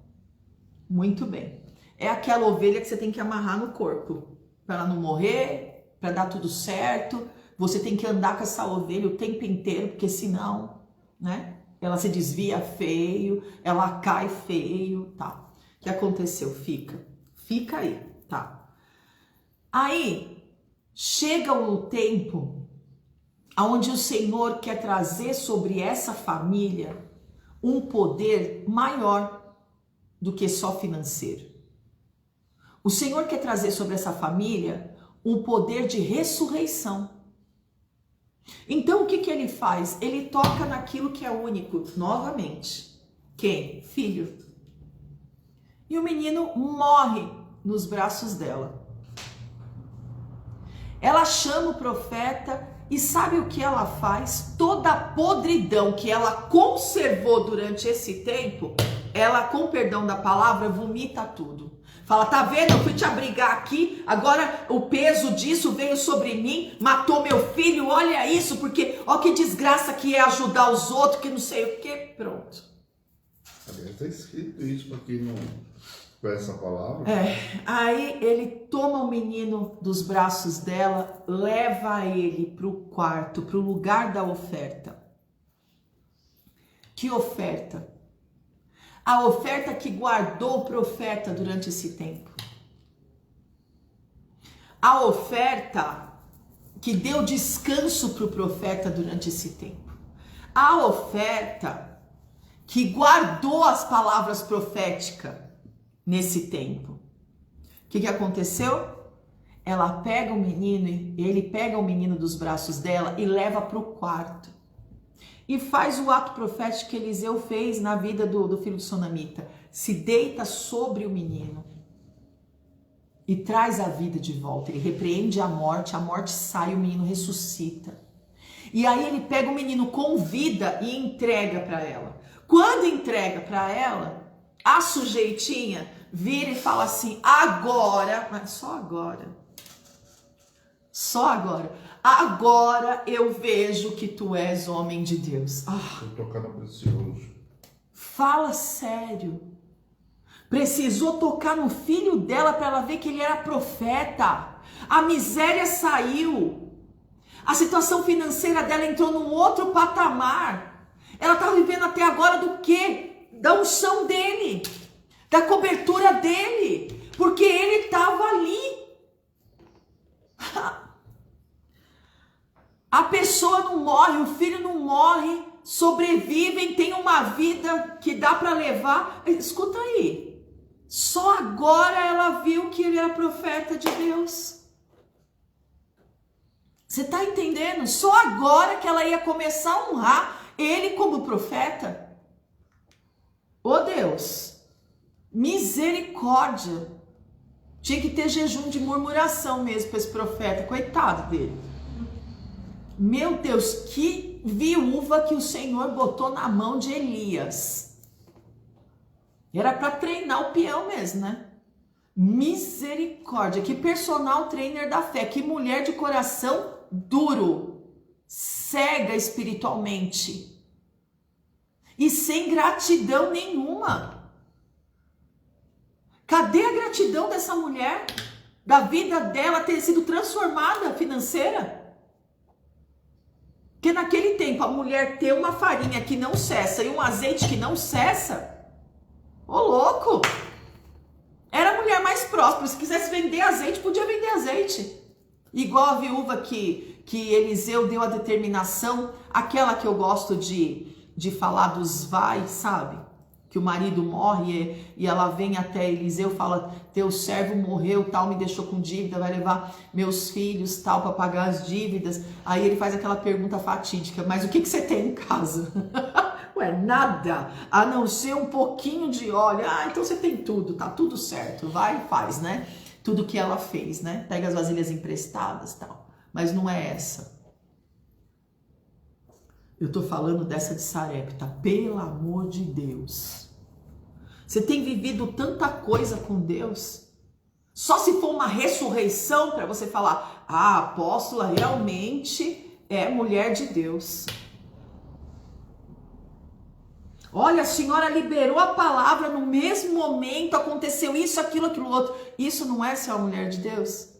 Muito bem. É aquela ovelha que você tem que amarrar no corpo, para ela não morrer, para dar tudo certo. Você tem que andar com essa ovelha o tempo inteiro, porque senão, né, ela se desvia feio, ela cai feio, tá. O que aconteceu? Fica aí, tá. Aí, chega o tempo onde o Senhor quer trazer sobre essa família um poder maior do que só financeiro. O Senhor quer trazer sobre essa família um poder de ressurreição. Então, o que ele faz? Ele toca naquilo que é único, novamente. Quem? Filho. E o menino morre nos braços dela. Ela chama o profeta e sabe o que ela faz? Toda a podridão que ela conservou durante esse tempo, ela, com perdão da palavra, vomita tudo. Fala, tá vendo? Eu fui te abrigar aqui, agora o peso disso veio sobre mim, matou meu filho, olha isso, porque ó que desgraça que é ajudar os outros, que não sei o que, pronto. Aliás, tá escrito isso para quem não conhece essa palavra. Aí ele toma o menino dos braços dela, leva ele para o quarto, para o lugar da oferta. Que oferta? A oferta que guardou o profeta durante esse tempo. A oferta que deu descanso para o profeta durante esse tempo. A oferta que guardou as palavras proféticas nesse tempo. O que aconteceu? Ela pega o menino, ele pega o menino dos braços dela e leva para o quarto. E faz o ato profético que Eliseu fez na vida do filho de Sunamita. Se deita sobre o menino e traz a vida de volta. Ele repreende a morte sai, o menino ressuscita. E aí ele pega o menino com vida e entrega para ela. Quando entrega para ela, a sujeitinha vira e fala assim, agora, mas só agora, Só agora. Agora eu vejo que tu és homem de Deus. Estou tocando precioso. Fala sério. Precisou tocar no filho dela para ela ver que ele era profeta. A miséria saiu. A situação financeira dela entrou num outro patamar. Ela está vivendo até agora do quê? Da unção dele. Da cobertura dele. Porque ele estava ali. A pessoa não morre, o filho não morre, sobrevivem, tem uma vida que dá para levar. Escuta aí, só agora ela viu que ele era profeta de Deus. Você está entendendo? Só agora que ela ia começar a honrar ele como profeta. Ô Deus, misericórdia. Tinha que ter jejum de murmuração mesmo para esse profeta, coitado dele. Meu Deus, que viúva que o Senhor botou na mão de Elias. Era para treinar o peão mesmo, né? Misericórdia, que personal trainer da fé, que mulher de coração duro, cega espiritualmente e sem gratidão nenhuma. Cadê a gratidão dessa mulher? Da vida dela ter sido transformada financeira? Porque naquele tempo a mulher ter uma farinha que não cessa e um azeite que não cessa, ô louco, era a mulher mais próspera. Se quisesse vender azeite, podia vender azeite. Igual a viúva que Eliseu deu a determinação, aquela que eu gosto de falar dos vai, sabe? Que o marido morre e ela vem até Eliseu, fala, teu servo morreu, tal, me deixou com dívida, vai levar meus filhos, tal, para pagar as dívidas. Aí ele faz aquela pergunta fatídica, mas o que você tem em casa? Ué, nada, a não ser um pouquinho de óleo. Ah, então você tem tudo, tá tudo certo, vai e faz, né? Tudo que ela fez, né? Pega as vasilhas emprestadas, tal. Mas não é essa. Eu tô falando dessa de Sarepta, pelo amor de Deus. Você tem vivido tanta coisa com Deus? Só se for uma ressurreição para você falar, a apóstola realmente é mulher de Deus. Olha, a senhora liberou a palavra no mesmo momento, aconteceu isso, aquilo outro. Isso não é ser uma mulher de Deus?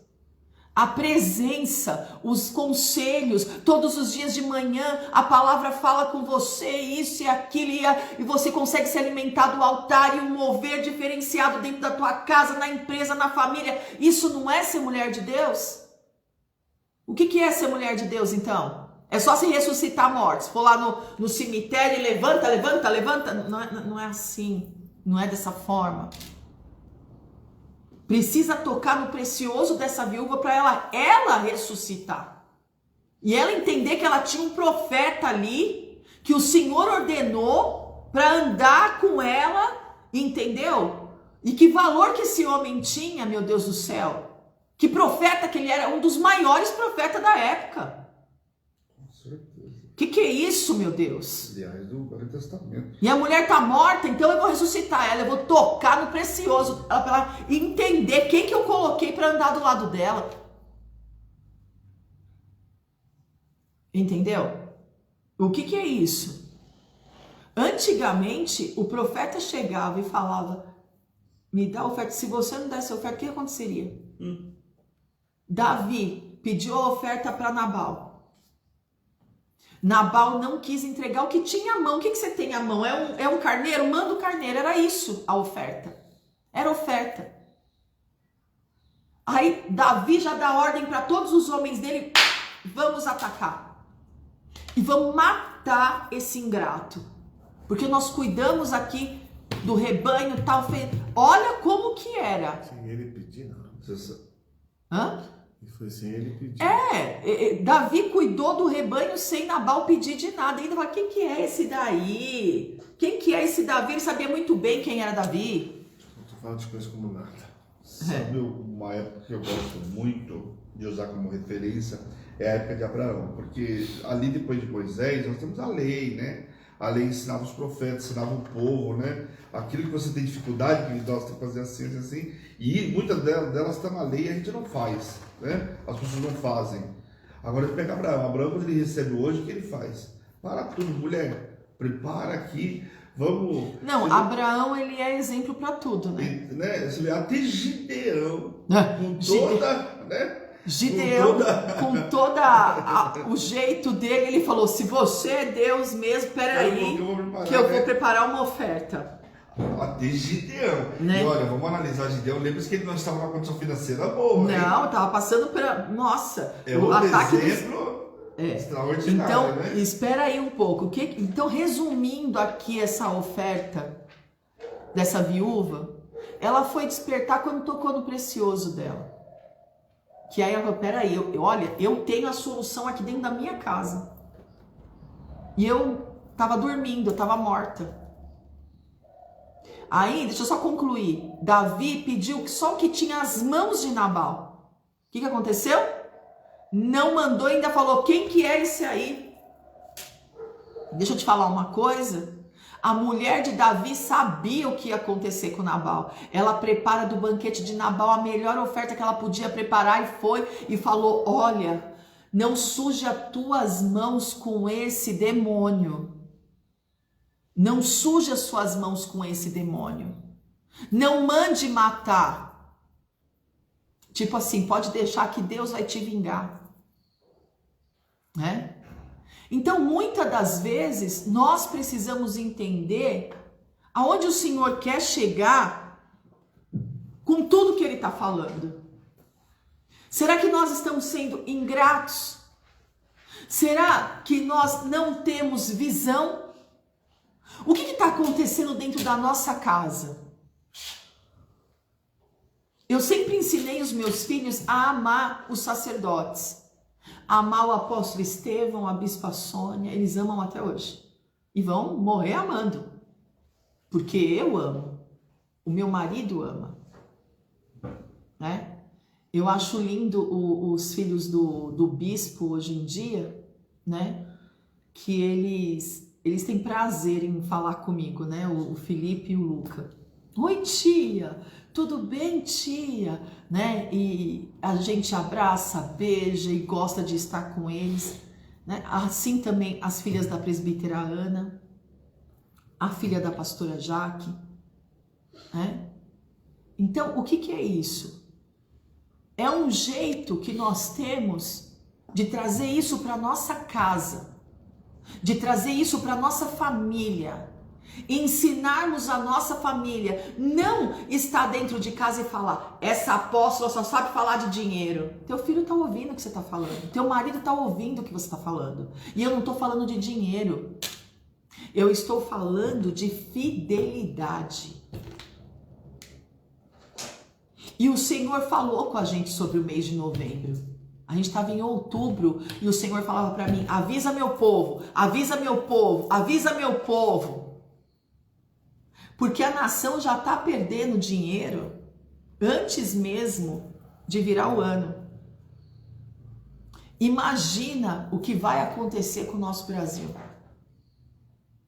A presença, os conselhos, todos os dias de manhã a palavra fala com você, isso e aquilo, e você consegue se alimentar do altar e um mover diferenciado dentro da tua casa, na empresa, na família. Isso não é ser mulher de Deus? O que é ser mulher de Deus então? É só se ressuscitar mortos, for lá no cemitério e levanta. Não é assim, não é dessa forma. Precisa tocar no precioso dessa viúva para ela ressuscitar. E ela entender que ela tinha um profeta ali, que o Senhor ordenou para andar com ela, entendeu? E que valor que esse homem tinha, meu Deus do céu. Que profeta que ele era, um dos maiores profetas da época. Com certeza. Que é isso, meu Deus? Aliás, do Velho Testamento. E a mulher tá morta, então eu vou ressuscitar ela, eu vou tocar no precioso, ela pra ela entender quem que eu coloquei para andar do lado dela. Entendeu? O que é isso? Antigamente, o profeta chegava e falava, me dá oferta, se você não desse oferta, o que aconteceria? Davi pediu a oferta para Nabal. Nabal não quis entregar o que tinha à mão. O que você tem à mão? É um carneiro? Manda o carneiro. Era isso a oferta. Era oferta. Aí Davi já dá ordem para todos os homens dele, vamos atacar. E vamos matar esse ingrato. Porque nós cuidamos aqui do rebanho tal. Olha como que era. Sem ele pedir, não. Hã? E foi sem ele pedir. Davi cuidou do rebanho sem Nabal pedir de nada. Ainda fala, quem que é esse daí? Quem que é esse Davi? Ele sabia muito bem quem era Davi. Não tô falando de coisa como nada. Sabe uma época que eu gosto muito de usar como referência? É a época de Abraão. Porque ali depois de Moisés nós temos a lei, né? A lei ensinava os profetas, ensinava o povo, né? Aquilo que você tem dificuldade, que nós temos que fazer assim. E muitas delas estão na lei e a gente não faz, né? As pessoas não fazem. Agora ele pega Abraão. Abraão, quando ele recebe hoje, o que ele faz? Para tudo, mulher, prepara aqui, vamos... Não, Abraão, ele é exemplo para tudo, né? Você vê, até Gideão, com toda... né? Gideão, com o jeito dele, ele falou, se você é Deus mesmo, peraí, que eu vou preparar uma oferta. Até Gideão. Né? E olha, vamos analisar Gideão. Lembra-se que ele não estava numa condição financeira boa, né? Não, estava passando pela... Nossa, o ataque exemplo extraordinário, então, né? Espera aí um pouco. Então, resumindo aqui essa oferta dessa viúva, ela foi despertar quando tocou no precioso dela. Que aí ela falou, peraí, olha, eu tenho a solução aqui dentro da minha casa. E eu estava dormindo, eu estava morta. Aí, deixa eu só concluir. Davi pediu só o que tinha as mãos de Nabal. O que aconteceu? Não mandou, ainda falou, quem que é esse aí? Deixa eu te falar uma coisa. A mulher de Davi sabia o que ia acontecer com Nabal. Ela prepara do banquete de Nabal a melhor oferta que ela podia preparar e foi e falou, olha, não suje as tuas mãos com esse demônio. Não suje as suas mãos com esse demônio. Não mande matar. Tipo assim, pode deixar que Deus vai te vingar. Né? Então, muitas das vezes, nós precisamos entender aonde o Senhor quer chegar com tudo que Ele está falando. Será que nós estamos sendo ingratos? Será que nós não temos visão? O que está acontecendo dentro da nossa casa? Eu sempre ensinei os meus filhos a amar os sacerdotes. Amar o apóstolo Estevão, a bispa Sônia, eles amam até hoje. E vão morrer amando. Porque eu amo. O meu marido ama. Né? Eu acho lindo os filhos do bispo hoje em dia, né? Que eles têm prazer em falar comigo, né? O Felipe e o Luca. Oi, tia! Tudo bem, tia? Né? E a gente abraça, beija e gosta de estar com eles. Né? Assim também as filhas da presbítera Ana, a filha da pastora Jaque. Né? Então, o que é isso? É um jeito que nós temos de trazer isso para nossa casa, de trazer isso para nossa família. Ensinarmos a nossa família, não estar dentro de casa e falar, essa apóstola só sabe falar de dinheiro. Teu filho está ouvindo o que você está falando, teu marido está ouvindo o que você está falando. E eu não estou falando de dinheiro, eu estou falando de fidelidade. E o Senhor falou com a gente sobre o mês de novembro. A gente estava em outubro e o Senhor falava para mim, avisa meu povo, avisa meu povo, avisa meu povo. Porque a nação já está perdendo dinheiro antes mesmo de virar o ano. Imagina o que vai acontecer com o nosso Brasil.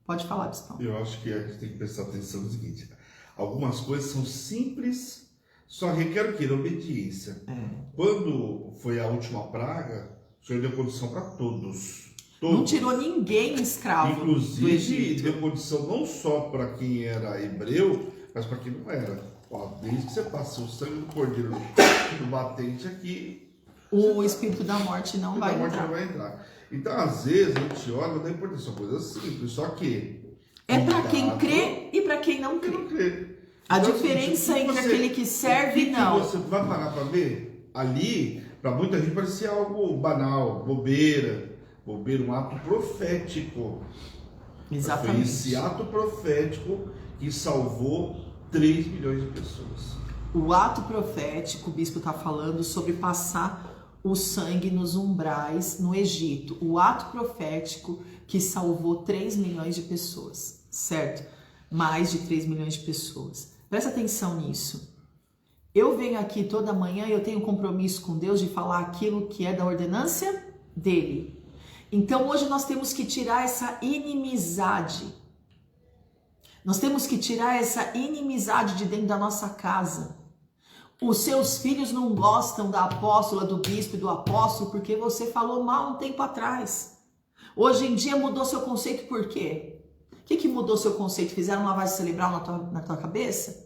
Pode falar, Bispão. Eu acho que a gente tem que prestar atenção no seguinte. Algumas coisas são simples, só requer o quê? Obediência. Quando foi a última praga, o Senhor deu condição para todos. Não tirou ninguém escravo. Inclusive, deu condição não só para quem era hebreu, mas para quem não era. Desde que você passe o sangue do cordeiro no batente aqui, o espírito da morte não vai entrar. Então, às vezes, a gente olha, dá importância, são coisas simples, só que... É para quem crê e para quem não crê. A então, diferença entre aquele que serve e não. Você vai parar para ver? Ali, para muita gente, parecia algo banal, bobeira, um ato profético. Exatamente. Foi esse ato profético que salvou 3 milhões de pessoas. O ato profético, o bispo está falando sobre passar o sangue nos umbrais no Egito. O ato profético que salvou 3 milhões de pessoas, certo? Mais de 3 milhões de pessoas. Presta atenção nisso. Eu venho aqui toda manhã e eu tenho um compromisso com Deus de falar aquilo que é da ordenância dele. Então hoje nós temos que tirar essa inimizade. Nós temos que tirar essa inimizade de dentro da nossa casa. Os seus filhos não gostam da apóstola, do bispo e do apóstolo porque você falou mal um tempo atrás. Hoje em dia mudou seu conceito por quê? O que mudou seu conceito? Fizeram uma lavagem cerebral na tua cabeça?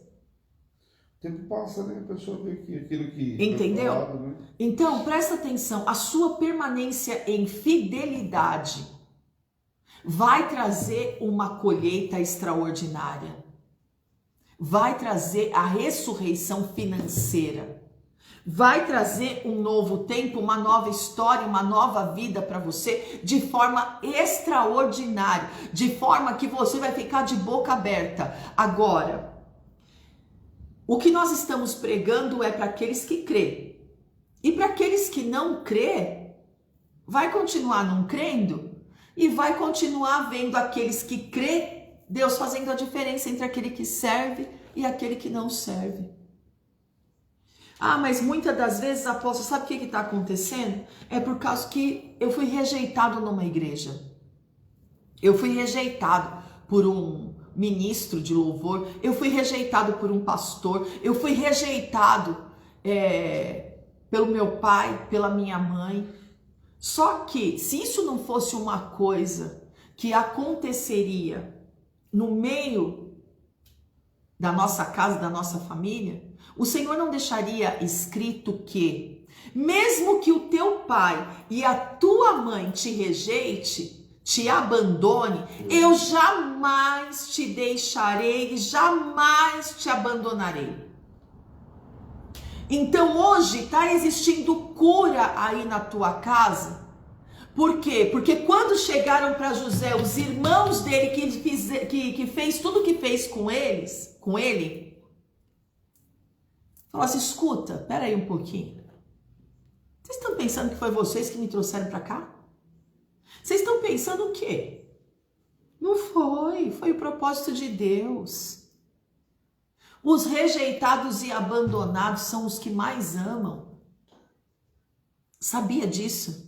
O tempo passa, né? A pessoa vê que aquilo que... Entendeu? Falado, né? Então, presta atenção. A sua permanência em fidelidade vai trazer uma colheita extraordinária. Vai trazer a ressurreição financeira. Vai trazer um novo tempo, uma nova história, uma nova vida para você de forma extraordinária, de forma que você vai ficar de boca aberta. Agora, o que nós estamos pregando é para aqueles que crêem. E para aqueles que não crêem, vai continuar não crendo e vai continuar vendo aqueles que crêem, Deus fazendo a diferença entre aquele que serve e aquele que não serve. Ah, mas muitas das vezes, apóstolo, sabe o que está acontecendo? É por causa que eu fui rejeitado numa igreja. Eu fui rejeitado por um ministro de louvor. Eu fui rejeitado por um pastor. Eu fui rejeitado pelo meu pai, pela minha mãe. Só que, se isso não fosse uma coisa que aconteceria no meio da nossa casa, da nossa família, o Senhor não deixaria escrito que, mesmo que o teu pai e a tua mãe te rejeite, te abandone, eu jamais te deixarei, jamais te abandonarei. Então hoje está existindo cura aí na tua casa. Por quê? Porque quando chegaram para José os irmãos dele que fez tudo o que fez com ele, falou assim, escuta, pera aí um pouquinho. Vocês estão pensando que foi vocês que me trouxeram para cá? Vocês estão pensando o quê? Não foi o propósito de Deus. Os rejeitados e abandonados são os que mais amam. Sabia disso?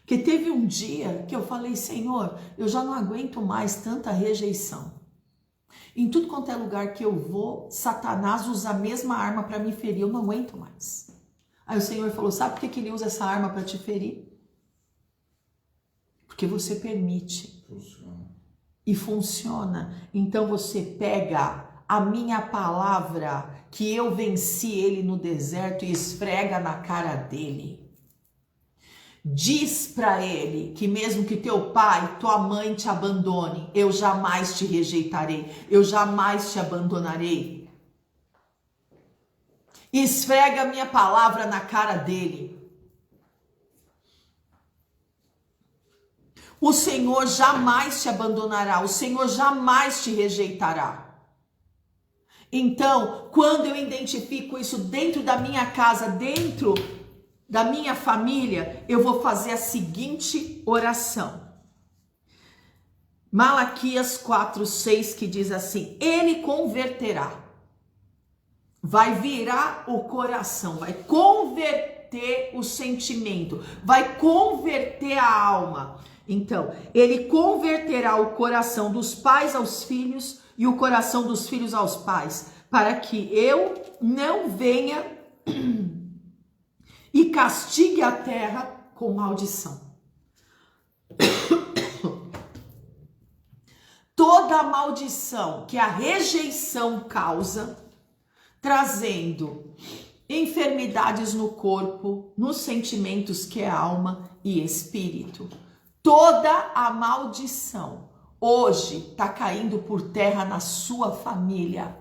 Que teve um dia que eu falei, Senhor, eu já não aguento mais tanta rejeição. Em tudo quanto é lugar que eu vou, Satanás usa a mesma arma para me ferir, eu não aguento mais. Aí o Senhor falou, sabe por que ele usa essa arma para te ferir? Porque você permite. Funciona. E funciona. Então você pega a minha palavra, que eu venci ele no deserto, e esfrega na cara dele. Diz para ele que mesmo que teu pai, tua mãe te abandone, eu jamais te rejeitarei, eu jamais te abandonarei. Esfrega a minha palavra na cara dele. O Senhor jamais te abandonará, o Senhor jamais te rejeitará. Então, quando eu identifico isso dentro da minha casa, dentro da minha família, eu vou fazer a seguinte oração. Malaquias 4:6, que diz assim, ele converterá, vai virar o coração, vai converter o sentimento, vai converter a alma. Então, ele converterá o coração dos pais aos filhos e o coração dos filhos aos pais, para que eu não venha e castigue a terra com maldição. Toda a maldição que a rejeição causa, trazendo enfermidades no corpo, nos sentimentos, que é alma e espírito. Toda a maldição hoje está caindo por terra na sua família.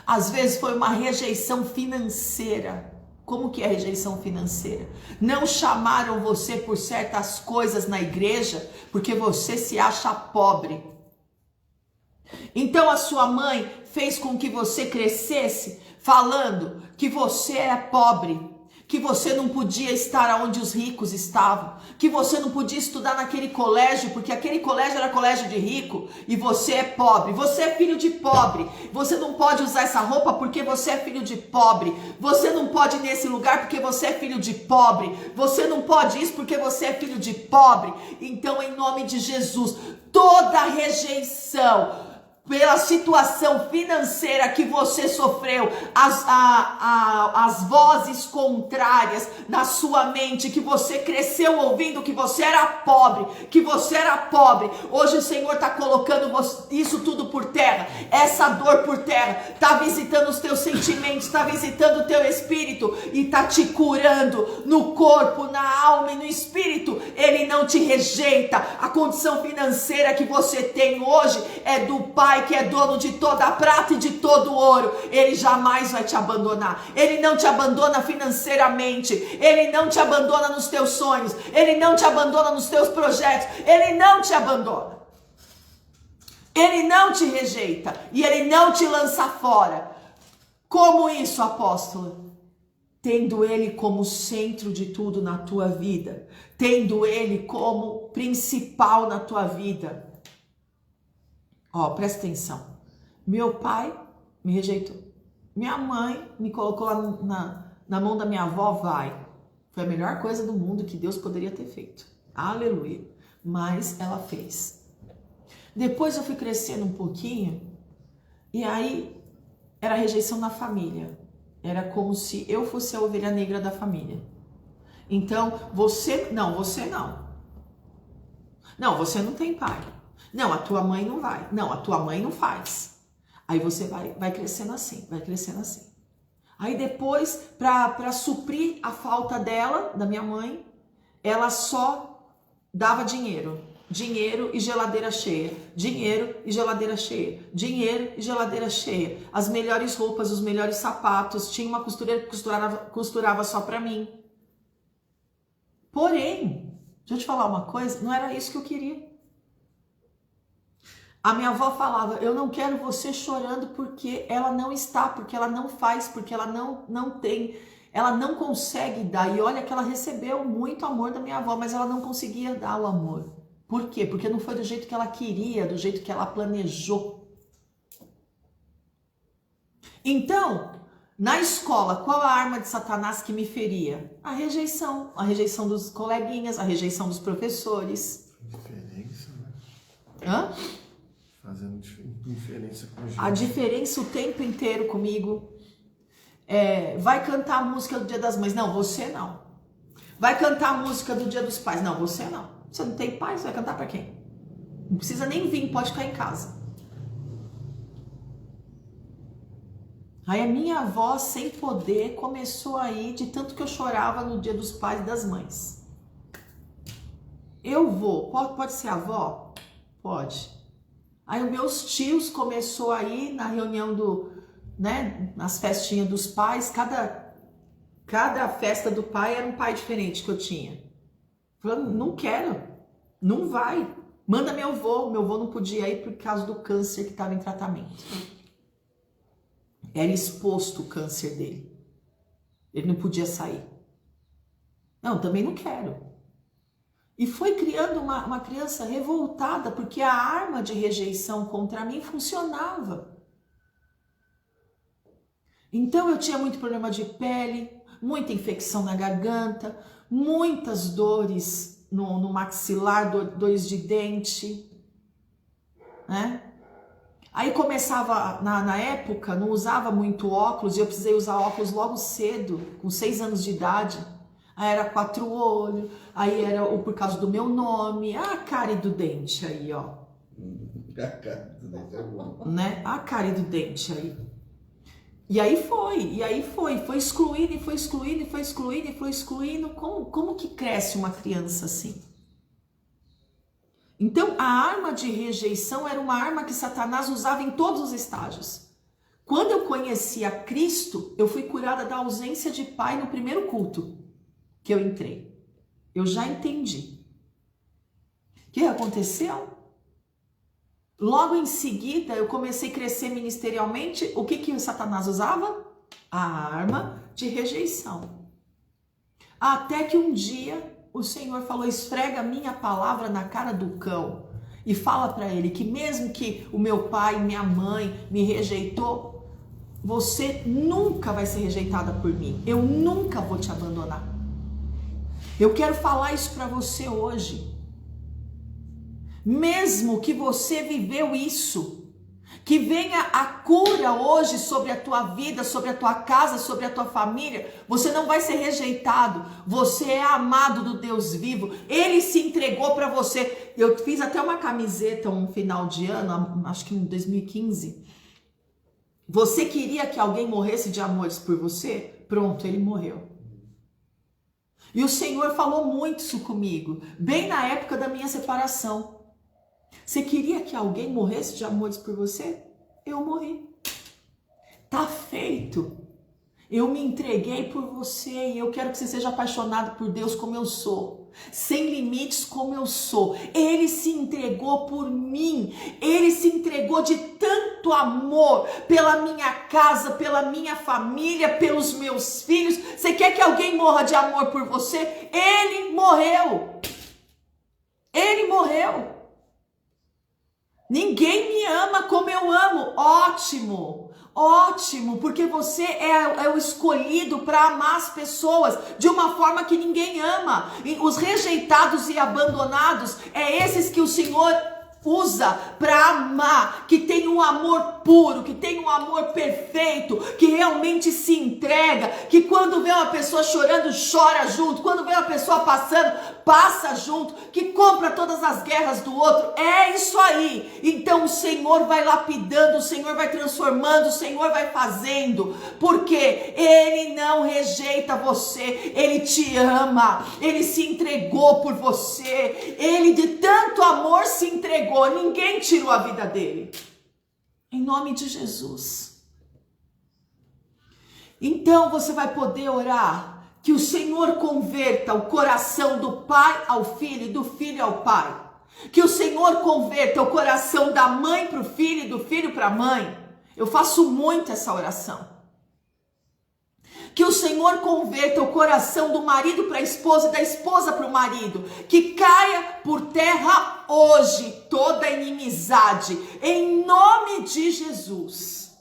Às vezes foi uma rejeição financeira. Como que é rejeição financeira? Não chamaram você por certas coisas na igreja porque você se acha pobre. Então a sua mãe fez com que você crescesse falando que você é pobre, que você não podia estar onde os ricos estavam, que você não podia estudar naquele colégio, porque aquele colégio era colégio de rico e você é pobre, você é filho de pobre, você não pode usar essa roupa porque você é filho de pobre, você não pode ir nesse lugar porque você é filho de pobre, você não pode isso porque você é filho de pobre. Então, em nome de Jesus, toda rejeição pela situação financeira que você sofreu, as vozes contrárias na sua mente, que você cresceu ouvindo que você era pobre, hoje o Senhor está colocando isso tudo por terra, essa dor por terra, está visitando os teus sentimentos, está visitando o teu espírito e está te curando no corpo, na alma e no espírito. Ele não te rejeita. A condição financeira que você tem hoje é do Pai, que é dono de toda a prata e de todo o ouro. Ele jamais vai te abandonar. Ele não te abandona financeiramente. Ele não te abandona nos teus sonhos. Ele não te abandona nos teus projetos. Ele não te abandona. Ele não te rejeita. E ele não te lança fora. Como isso, apóstolo? Tendo ele como centro de tudo na tua vida. Tendo ele como principal na tua vida. Ó, presta atenção. Meu pai me rejeitou. Minha mãe me colocou lá na mão da minha avó, Foi a melhor coisa do mundo que Deus poderia ter feito. Aleluia. Mas ela fez. Depois eu fui crescendo um pouquinho e aí era rejeição na família. Era como se eu fosse a ovelha negra da família. Então, você não. Não, você não tem pai. Não, a tua mãe não vai. Não, a tua mãe não faz. Aí você vai crescendo assim, Aí depois, para suprir a falta dela, da minha mãe, ela só dava dinheiro. Dinheiro e geladeira cheia. Dinheiro e geladeira cheia. Dinheiro e geladeira cheia. As melhores roupas, os melhores sapatos. Tinha uma costureira que costurava só para mim. Porém, deixa eu te falar uma coisa, não era isso que eu queria. A minha avó falava, eu não quero você chorando porque ela não está, porque ela não faz, porque ela não tem, ela não consegue dar. E olha que ela recebeu muito amor da minha avó, mas ela não conseguia dar o amor. Por quê? Porque não foi do jeito que ela queria, do jeito que ela planejou. Então, na escola, qual a arma de Satanás que me feria? A rejeição dos coleguinhas, a rejeição dos professores. Diferença, né? Hã? Fazendo diferença com a gente. A diferença o tempo inteiro comigo. Vai cantar a música do Dia das Mães. Não, você não. Vai cantar a música do Dia dos Pais. Não, você não. Você não tem pai, você vai cantar pra quem? Não precisa nem vir, pode ficar em casa. Aí a minha avó, sem poder, começou a ir de tanto que eu chorava no Dia dos Pais e das Mães. Eu vou. Pode ser a avó? Pode. Aí os meus tios começou a ir na reunião nas festinhas dos pais, cada festa do pai era um pai diferente que eu tinha. Falando, não quero, não vai, manda meu avô não podia ir por causa do câncer que estava em tratamento. Era exposto o câncer dele, ele não podia sair. Não, também não quero. E foi criando uma criança revoltada, porque a arma de rejeição contra mim funcionava. Então eu tinha muito problema de pele, muita infecção na garganta, muitas dores no maxilar, dores de dente, né? Aí começava, na época, não usava muito óculos, e eu precisei usar óculos logo cedo, com 6 anos de idade. Aí era 4 olhos, aí era por causa do meu nome, a cárie do dente aí, ó. A cárie do dente é bom. Né? A cárie do dente aí. E aí foi excluindo. Como que cresce uma criança assim? Então, a arma de rejeição era uma arma que Satanás usava em todos os estágios. Quando eu conheci a Cristo, eu fui curada da ausência de pai no primeiro culto que eu entrei. Eu já entendi. O que aconteceu? Logo em seguida, eu comecei a crescer ministerialmente. O que o Satanás usava? A arma de rejeição. Até que um dia o Senhor falou: esfrega a minha palavra na cara do cão e fala para ele que mesmo que o meu pai, minha mãe me rejeitou, você nunca vai ser rejeitada por mim. Eu nunca vou te abandonar. Eu quero falar isso para você hoje. Mesmo que você viveu isso, que venha a cura hoje sobre a tua vida, sobre a tua casa, sobre a tua família. Você não vai ser rejeitado. Você é amado do Deus vivo. Ele se entregou para você. Eu fiz até uma camiseta um final de ano, acho que em 2015. Você queria que alguém morresse de amores por você? Pronto, ele morreu. E o Senhor falou muito isso comigo, bem na época da minha separação. Você queria que alguém morresse de amores por você? Eu morri. Tá feito. Eu me entreguei por você e eu quero que você seja apaixonado por Deus como eu sou. Sem limites como eu sou. Ele se entregou por mim. Ele se entregou de tanto amor pela minha casa, pela minha família, pelos meus filhos. Você quer que alguém morra de amor por você? Ele morreu. Ele morreu. Ninguém me ama como eu amo. Ótimo, ótimo, porque você é o escolhido para amar as pessoas de uma forma que ninguém ama. E os rejeitados e abandonados, é esses que o Senhor usa para amar, que tem um amor puro, que tem um amor perfeito, que realmente se entrega, que quando vê uma pessoa chorando, chora junto, quando vê uma pessoa passando, passa junto, que compra todas as guerras do outro. É isso aí. Então o Senhor vai lapidando, o Senhor vai transformando, o Senhor vai fazendo, porque Ele não rejeita você, Ele te ama, Ele se entregou por você, Ele de tanto amor se entregou. Ninguém tirou a vida dele. Em nome de Jesus. Então você vai poder orar que o Senhor converta o coração do pai ao filho e do filho ao pai. Que o Senhor converta o coração da mãe para o filho e do filho para a mãe. Eu faço muito essa oração. Que o Senhor converta o coração do marido para a esposa e da esposa para o marido. Que caia por terra hoje toda inimizade, em nome de Jesus.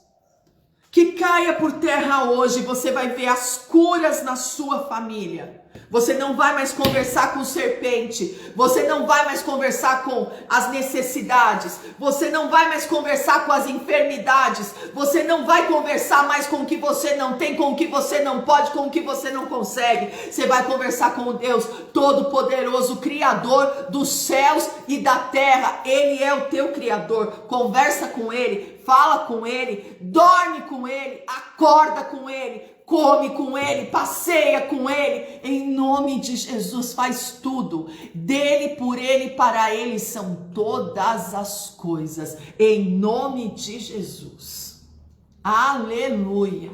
Que caia por terra hoje, você vai ver as curas na sua família. Você não vai mais conversar com serpente, você não vai mais conversar com as necessidades, você não vai mais conversar com as enfermidades, você não vai conversar mais com o que você não tem, com o que você não pode, com o que você não consegue. Você vai conversar com o Deus Todo-Poderoso, Criador dos céus e da terra. Ele é o teu Criador. Conversa com Ele, fala com Ele, dorme com Ele, acorda com Ele, come com Ele, passeia com Ele, em nome de Jesus. Faz tudo, dele, por Ele, para Ele são todas as coisas, em nome de Jesus. Aleluia.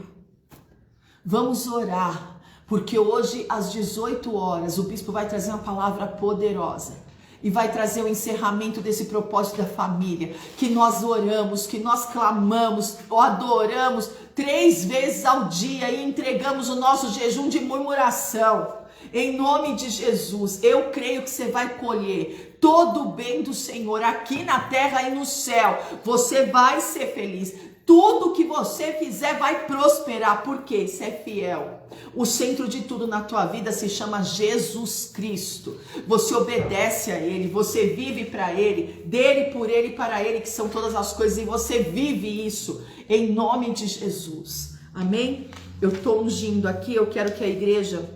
Vamos orar, porque hoje às 18 horas o bispo vai trazer uma palavra poderosa e vai trazer o encerramento desse propósito da família, que nós oramos, que nós clamamos, adoramos 3 vezes ao dia e entregamos o nosso jejum de murmuração. Em nome de Jesus, eu creio que você vai colher todo o bem do Senhor aqui na terra e no céu. Você vai ser feliz. Tudo que você fizer vai prosperar, porque você é fiel. O centro de tudo na tua vida se chama Jesus Cristo. Você obedece a Ele, você vive para Ele, dele, por Ele, para Ele, que são todas as coisas, e você vive isso em nome de Jesus. Amém? Eu estou ungindo aqui, eu quero que a igreja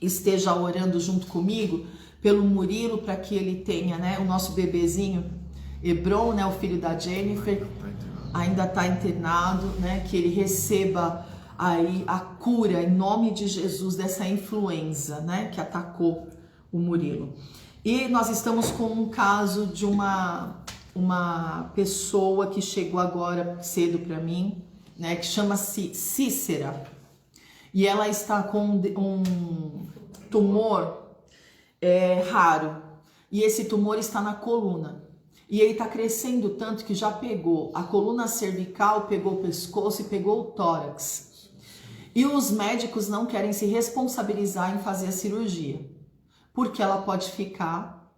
esteja orando junto comigo pelo Murilo, para que ele tenha, né, o nosso bebezinho Hebron, né, o filho da Jennifer, ainda está internado, né, que ele receba aí a cura em nome de Jesus dessa influenza, né, que atacou o Murilo. E nós estamos com um caso de uma pessoa que chegou agora cedo para mim, né, que chama-se Cícera, e ela está com um tumor raro, e esse tumor está na coluna. E ele está crescendo tanto que já pegou a coluna cervical, pegou o pescoço e pegou o tórax. E os médicos não querem se responsabilizar em fazer a cirurgia, porque ela pode ficar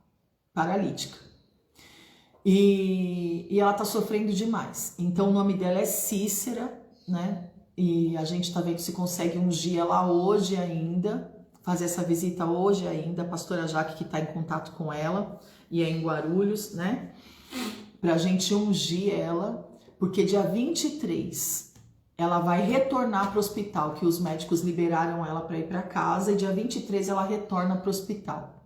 paralítica. E ela tá sofrendo demais. Então o nome dela é Cícera, né? E a gente tá vendo se consegue ungir ela hoje ainda, fazer essa visita hoje ainda. A pastora Jaque que tá em contato com ela, e é em Guarulhos, né? Pra gente ungir ela, porque dia 23 ela vai retornar para o hospital, que os médicos liberaram ela para ir para casa, e dia 23 ela retorna para o hospital.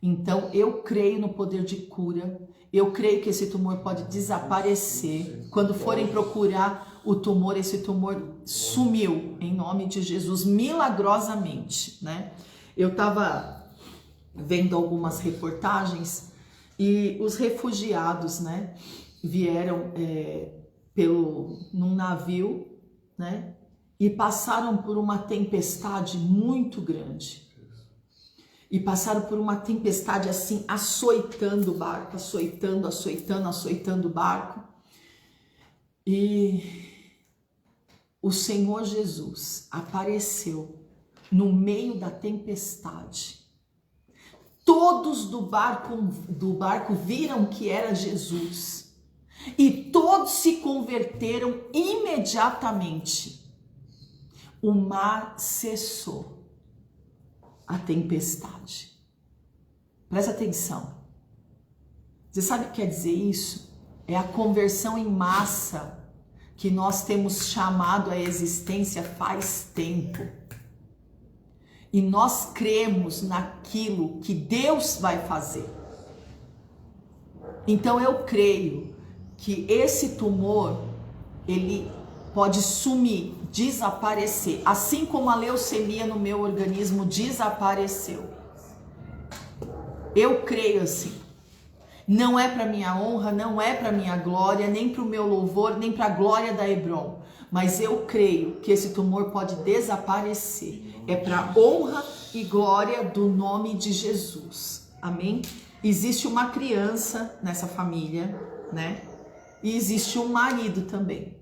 Então eu creio no poder de cura, eu creio que esse tumor pode desaparecer. Quando forem procurar o tumor, esse tumor sumiu, em nome de Jesus, milagrosamente, né? Eu estava vendo algumas reportagens e os refugiados, né, vieram num navio, né, e passaram por uma tempestade muito grande. E passaram por uma tempestade assim, açoitando o barco, açoitando o barco. E o Senhor Jesus apareceu no meio da tempestade. Todos do barco viram que era Jesus. E todos se converteram imediatamente. O mar cessou. A tempestade. Presta atenção. Você sabe o que quer dizer isso? É a conversão em massa que nós temos chamado à existência faz tempo. E nós cremos naquilo que Deus vai fazer. Então eu creio que esse tumor, ele pode sumir, desaparecer, assim como a leucemia no meu organismo desapareceu. Eu creio assim. Não é para minha honra, não é para minha glória, nem para o meu louvor, nem para a glória da Hebron. Mas eu creio que esse tumor pode desaparecer. É para honra e glória do nome de Jesus. Amém? Existe uma criança nessa família, né? E existe um marido também.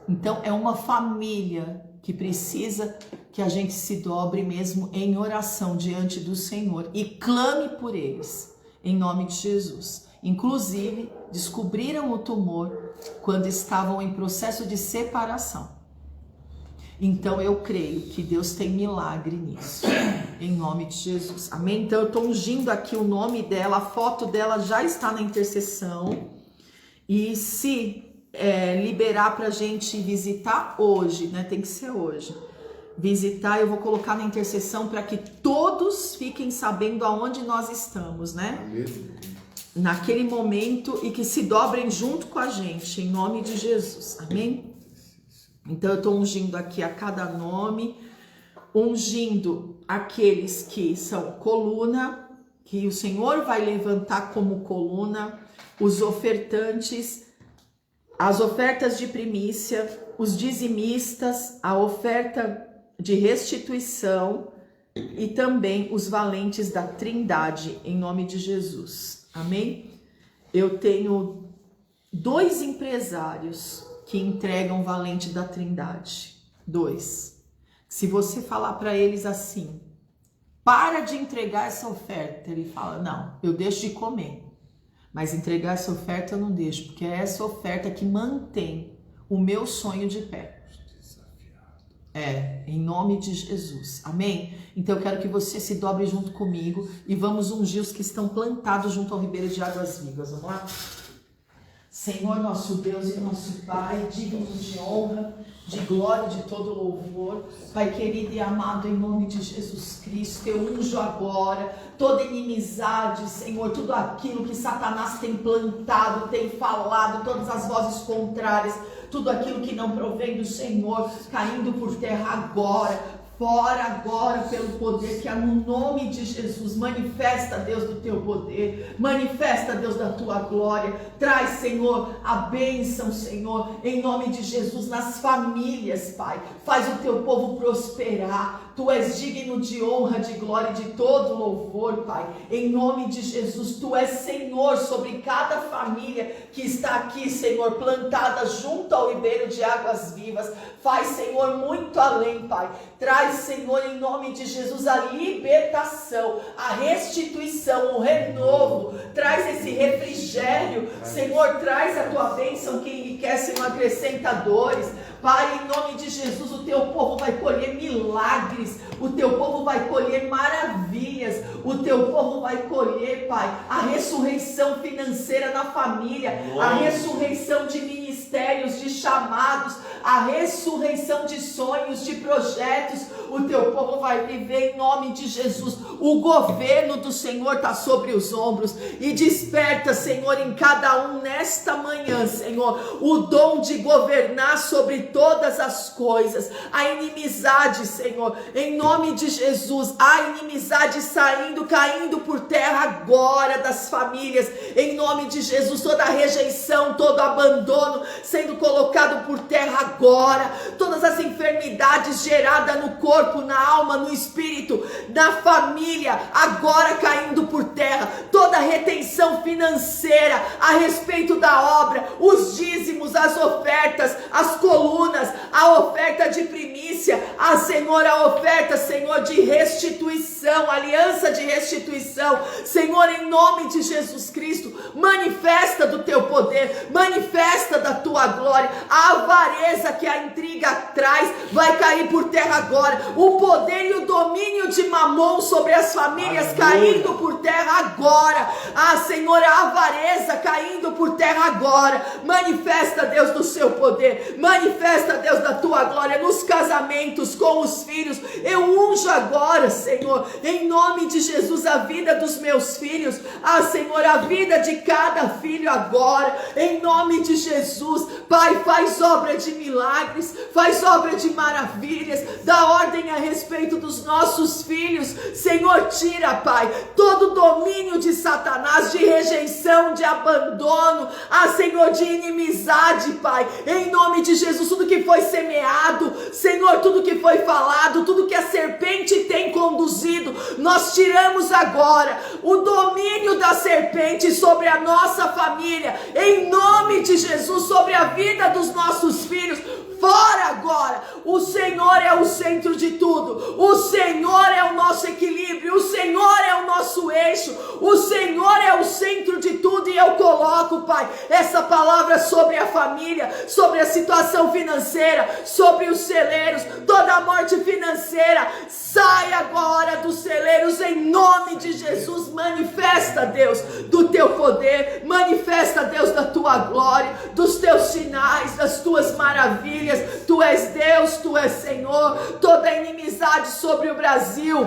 Então é uma família que precisa que a gente se dobre mesmo em oração diante do Senhor e clame por eles, em nome de Jesus. Inclusive, descobriram o tumor quando estavam em processo de separação. Então eu creio que Deus tem milagre nisso, em nome de Jesus. Amém? Então eu estou ungindo aqui o nome dela, a foto dela já está na intercessão. E se liberar pra gente visitar hoje, né? Tem que ser hoje. Visitar, eu vou colocar na intercessão para que todos fiquem sabendo aonde nós estamos, né? Naquele momento, e que se dobrem junto com a gente, em nome de Jesus. Amém? Então eu tô ungindo aqui a cada nome, ungindo aqueles que são coluna, que o Senhor vai levantar como coluna, os ofertantes, as ofertas de primícia, os dizimistas, a oferta de restituição e também os valentes da Trindade, em nome de Jesus. Amém? Eu tenho 2 empresários que entregam valente da Trindade. 2. Se você falar para eles assim, para de entregar essa oferta, ele fala, não, eu deixo de comer. Mas entregar essa oferta eu não deixo, porque é essa oferta que mantém o meu sonho de pé. Em nome de Jesus. Amém? Então eu quero que você se dobre junto comigo e vamos ungir os que estão plantados junto ao ribeiro de águas vivas. Vamos lá? Senhor, nosso Deus e nosso Pai, digno de honra, de glória, de todo louvor. Pai querido e amado, em nome de Jesus Cristo, eu unjo agora toda inimizade, Senhor, tudo aquilo que Satanás tem plantado, tem falado, todas as vozes contrárias, tudo aquilo que não provém do Senhor, caindo por terra agora. Fora agora pelo poder que há no nome de Jesus. Manifesta, Deus, do teu poder. Manifesta, Deus, da tua glória. Traz, Senhor, a bênção, Senhor, em nome de Jesus, nas famílias, Pai. Faz o teu povo prosperar. Tu és digno de honra, de glória e de todo louvor, Pai. Em nome de Jesus, Tu és Senhor sobre cada família que está aqui, Senhor, plantada junto ao ribeiro de águas vivas. Faz, Senhor, muito além, Pai. Traz, Senhor, em nome de Jesus, a libertação, a restituição, o renovo. Traz esse refrigério, Senhor, traz a tua bênção que enriquece e não acrescenta dores. Pai, em nome de Jesus, o teu povo vai colher milagres, o teu povo vai colher maravilhas, o teu povo vai colher, Pai, a ressurreição financeira na família, a ressurreição de ministérios, de chamados, a ressurreição de sonhos, de projetos. O teu povo vai viver em nome de Jesus. O governo do Senhor está sobre os ombros, e desperta, Senhor, em cada um nesta manhã, Senhor, o dom de governar sobre todas as coisas. A inimizade, Senhor, em nome de Jesus, a inimizade saindo, caindo por terra agora das famílias, em nome de Jesus. Toda a rejeição, todo abandono sendo colocado por terra agora. Todas as enfermidades geradas no corpo, na alma, no espírito, na família, agora caindo por terra. Toda retenção financeira a respeito da obra, os dízimos, as ofertas, as colunas, a oferta de primícia, Senhor, a oferta, Senhor, de restituição, aliança de restituição, Senhor, em nome de Jesus Cristo, manifesta do teu poder, manifesta da tua glória. A avareza que a intriga traz vai cair por terra agora. O poder e o domínio de Mamon sobre as famílias caindo por terra agora. Senhor, a avareza caindo por terra agora. Manifesta, Deus, do seu poder, manifesta, Deus, da tua glória nos casamentos, com os filhos. Eu unjo agora, Senhor, em nome de Jesus, a vida dos meus filhos, Senhor, a vida de cada filho agora, em nome de Jesus. Pai, faz obra de milagres, faz obra de maravilhas, dá ordem a respeito dos nossos filhos, Senhor. Tira, Pai, todo domínio de Satanás, de rejeição, de abandono, Senhor, de inimizade, Pai, em nome de Jesus. Tudo que foi semeado, Senhor, tudo que foi falado, tudo que a serpente tem conduzido, nós tiramos agora o domínio da serpente sobre a nossa família, em nome de Jesus, sobre a vida dos nossos filhos. Fora agora. O Senhor é o centro de tudo. O Senhor é o nosso equilíbrio. O Senhor é o nosso eixo. O Senhor é o centro de tudo. E eu coloco, Pai, essa palavra sobre a família, sobre a situação financeira, sobre os celeiros. Toda a morte financeira sai agora dos celeiros em nome de Jesus. Manifesta, Deus, do teu poder. Manifesta, Deus, da tua glória, dos teus sinais, das tuas maravilhas. Tu és Deus, tu és Senhor. Toda inimizade sobre o Brasil,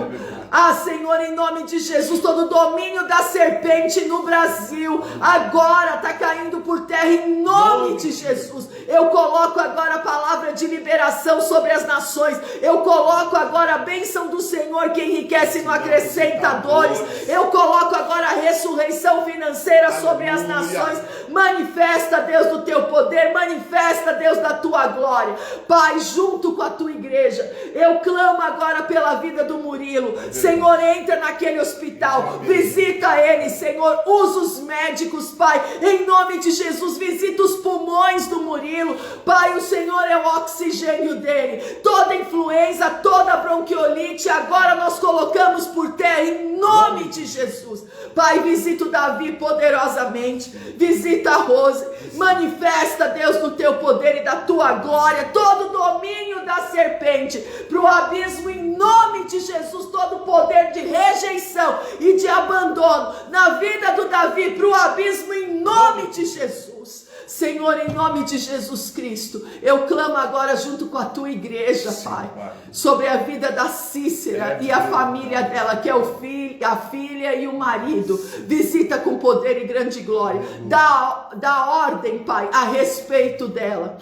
Senhor, em nome de Jesus, todo domínio da serpente no Brasil agora está caindo por terra em nome de Jesus. Eu coloco agora a palavra de liberação sobre as nações. Eu coloco agora a bênção do Senhor que enriquece e não acrescenta dores. Eu coloco agora a ressurreição financeira sobre as nações. Manifesta, Deus, do teu poder, manifesta, Deus, da tua glória. Pai, junto com a tua igreja, eu clamo agora pela vida do Murilo. Senhor, entra naquele hospital, visita ele, Senhor, usa os médicos, Pai, em nome de Jesus, visita os pulmões do Murilo, Pai, o Senhor é o oxigênio dele, toda influenza, toda bronquiolite, agora nós colocamos por terra em nome de Jesus. Pai, visita o Davi poderosamente, visita a Rose, manifesta, Deus, do teu poder e da tua glória, todo o domínio da serpente para o abismo em nome de Jesus, todo o poder de rejeição e de abandono na vida do Davi para o abismo em nome de Jesus. Senhor, em nome de Jesus Cristo, eu clamo agora junto com a tua igreja, Pai, sobre a vida da Cícera e a família dela, que é o filho, a filha e o marido. Visita com poder e grande glória. Dá ordem, Pai, a respeito dela.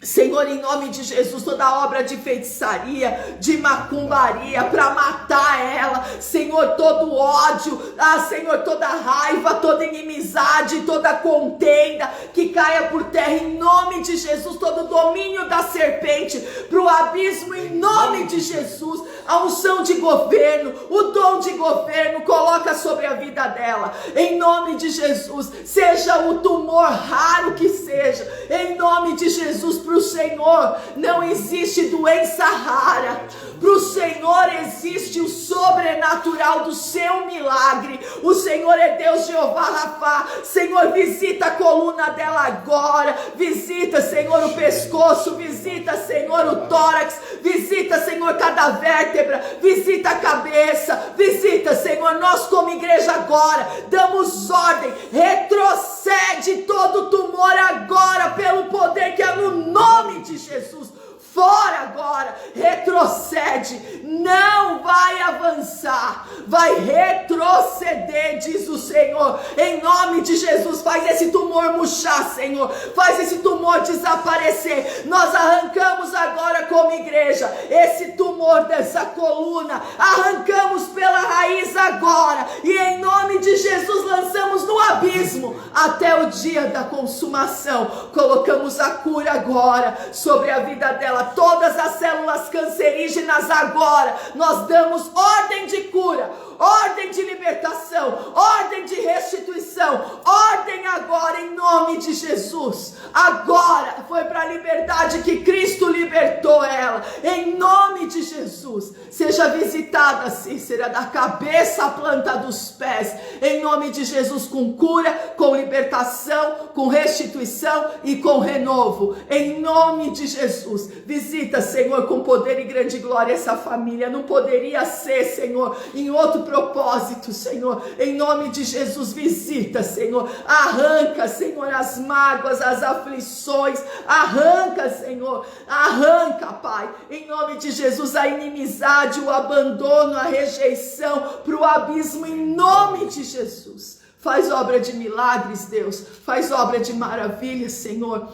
Senhor, em nome de Jesus, toda obra de feitiçaria, de macumbaria, para matar ela, Senhor, todo ódio, Senhor, toda raiva, toda inimizade, toda contenda, que caia por terra, em nome de Jesus, todo domínio da serpente, para o abismo, em nome de Jesus, a unção de governo, o dom de governo, coloca sobre a vida dela, em nome de Jesus, seja o tumor raro que seja, em nome de Jesus, para o Senhor não existe doença rara, para o Senhor existe o sobrenatural do seu milagre. O Senhor é Deus, Jeová Rafá. Senhor, visita a coluna dela agora, visita, Senhor, o pescoço, visita, Senhor, o tórax, visita, Senhor, cada vértebra, visita a cabeça, visita, Senhor, nós como igreja agora damos ordem, retrocede todo tumor agora pelo poder que é no nome de Jesus. Fora agora, retrocede, não vai avançar, vai retroceder, diz o Senhor, em nome de Jesus. Faz esse tumor murchar, Senhor, faz esse tumor desaparecer. Nós arrancamos agora como igreja esse tumor dessa coluna, arrancamos pela raiz agora, e em nome de Jesus lançamos no abismo até o dia da consumação. Colocamos a cura agora sobre a vida dela. Todas as células cancerígenas agora, nós damos ordem de cura, ordem de libertação, ordem de restituição, ordem agora em nome de Jesus. Agora foi para a liberdade que Cristo libertou ela, em nome de Jesus. Seja visitada, Cícera, da cabeça à planta dos pés, em nome de Jesus, com cura, com libertação, com restituição e com renovo, em nome de Jesus. Visita, Senhor, com poder e grande glória essa família. Não poderia ser, Senhor, em outro propósito, Senhor, em nome de Jesus. Visita, Senhor, arranca, Senhor, as mágoas, as aflições, arranca, Senhor, arranca, Pai, em nome de Jesus, a inimizade, o abandono, a rejeição para o abismo, em nome de Jesus. Faz obra de milagres, Deus, faz obra de maravilhas, Senhor,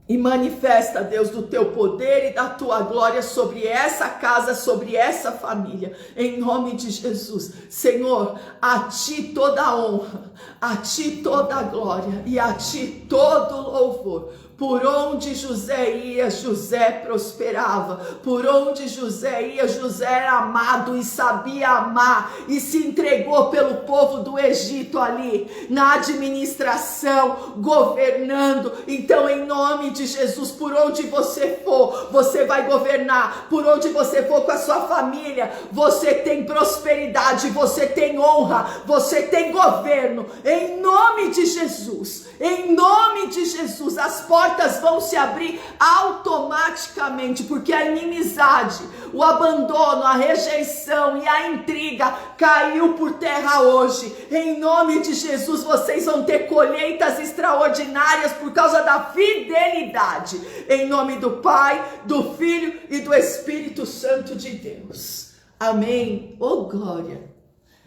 e manifesta, Deus, do teu poder e da tua glória sobre essa casa, sobre essa família, em nome de Jesus. Senhor, a ti toda a honra, a ti toda a glória e a ti todo o louvor. Por onde José ia, José prosperava. Por onde José ia, José era amado e sabia amar. E se entregou pelo povo do Egito ali, na administração, governando. Então, em nome de Jesus, por onde você for, você vai governar. Por onde você for com a sua família, você tem prosperidade, você tem honra, você tem governo. Em nome de Jesus, em nome de Jesus, as portas vão se abrir automaticamente, porque a inimizade, o abandono, a rejeição e a intriga caiu por terra hoje. Em nome de Jesus, vocês vão ter colheitas extraordinárias por causa da fidelidade. Em nome do Pai, do Filho e do Espírito Santo de Deus. Amém. Oh, glória.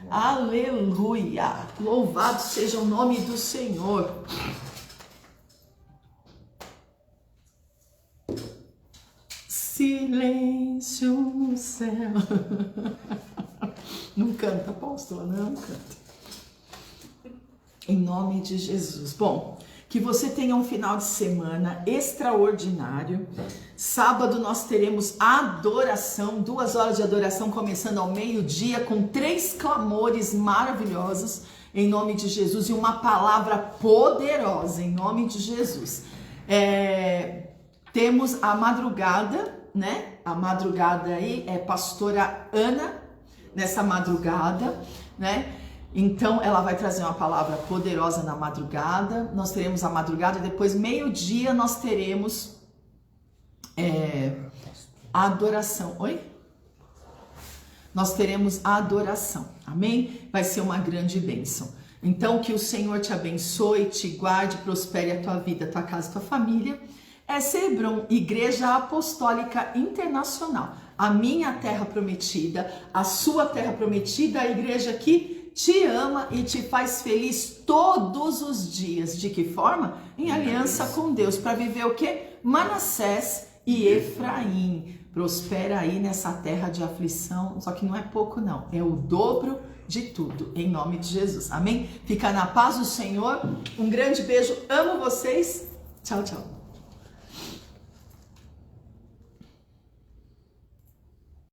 Aleluia. Louvado seja o nome do Senhor. Silêncio no céu. Não canta, apóstola, não canta. Em nome de Jesus. Bom, que você tenha um final de semana extraordinário. Sábado nós teremos adoração, 2 horas de adoração começando ao meio-dia, com 3 clamores maravilhosos, em nome de Jesus, e uma palavra poderosa, em nome de Jesus. Temos a madrugada, né? A madrugada aí é pastora Ana, nessa madrugada, né? Então ela vai trazer uma palavra poderosa na madrugada. Nós teremos a madrugada, depois meio-dia nós teremos a adoração. Oi? Nós teremos a adoração, amém? Vai ser uma grande bênção. Então que o Senhor te abençoe, te guarde, prospere a tua vida, a tua casa, a tua família. Essa é Hebron, Igreja Apostólica Internacional, a minha terra prometida, a sua terra prometida, a igreja que te ama e te faz feliz todos os dias. De que forma? Em aliança com Deus, para viver o quê? Manassés e Efraim. Prospera aí nessa terra de aflição, só que não é pouco não, é o dobro de tudo, em nome de Jesus, amém? Fica na paz do Senhor, um grande beijo, amo vocês, tchau, tchau.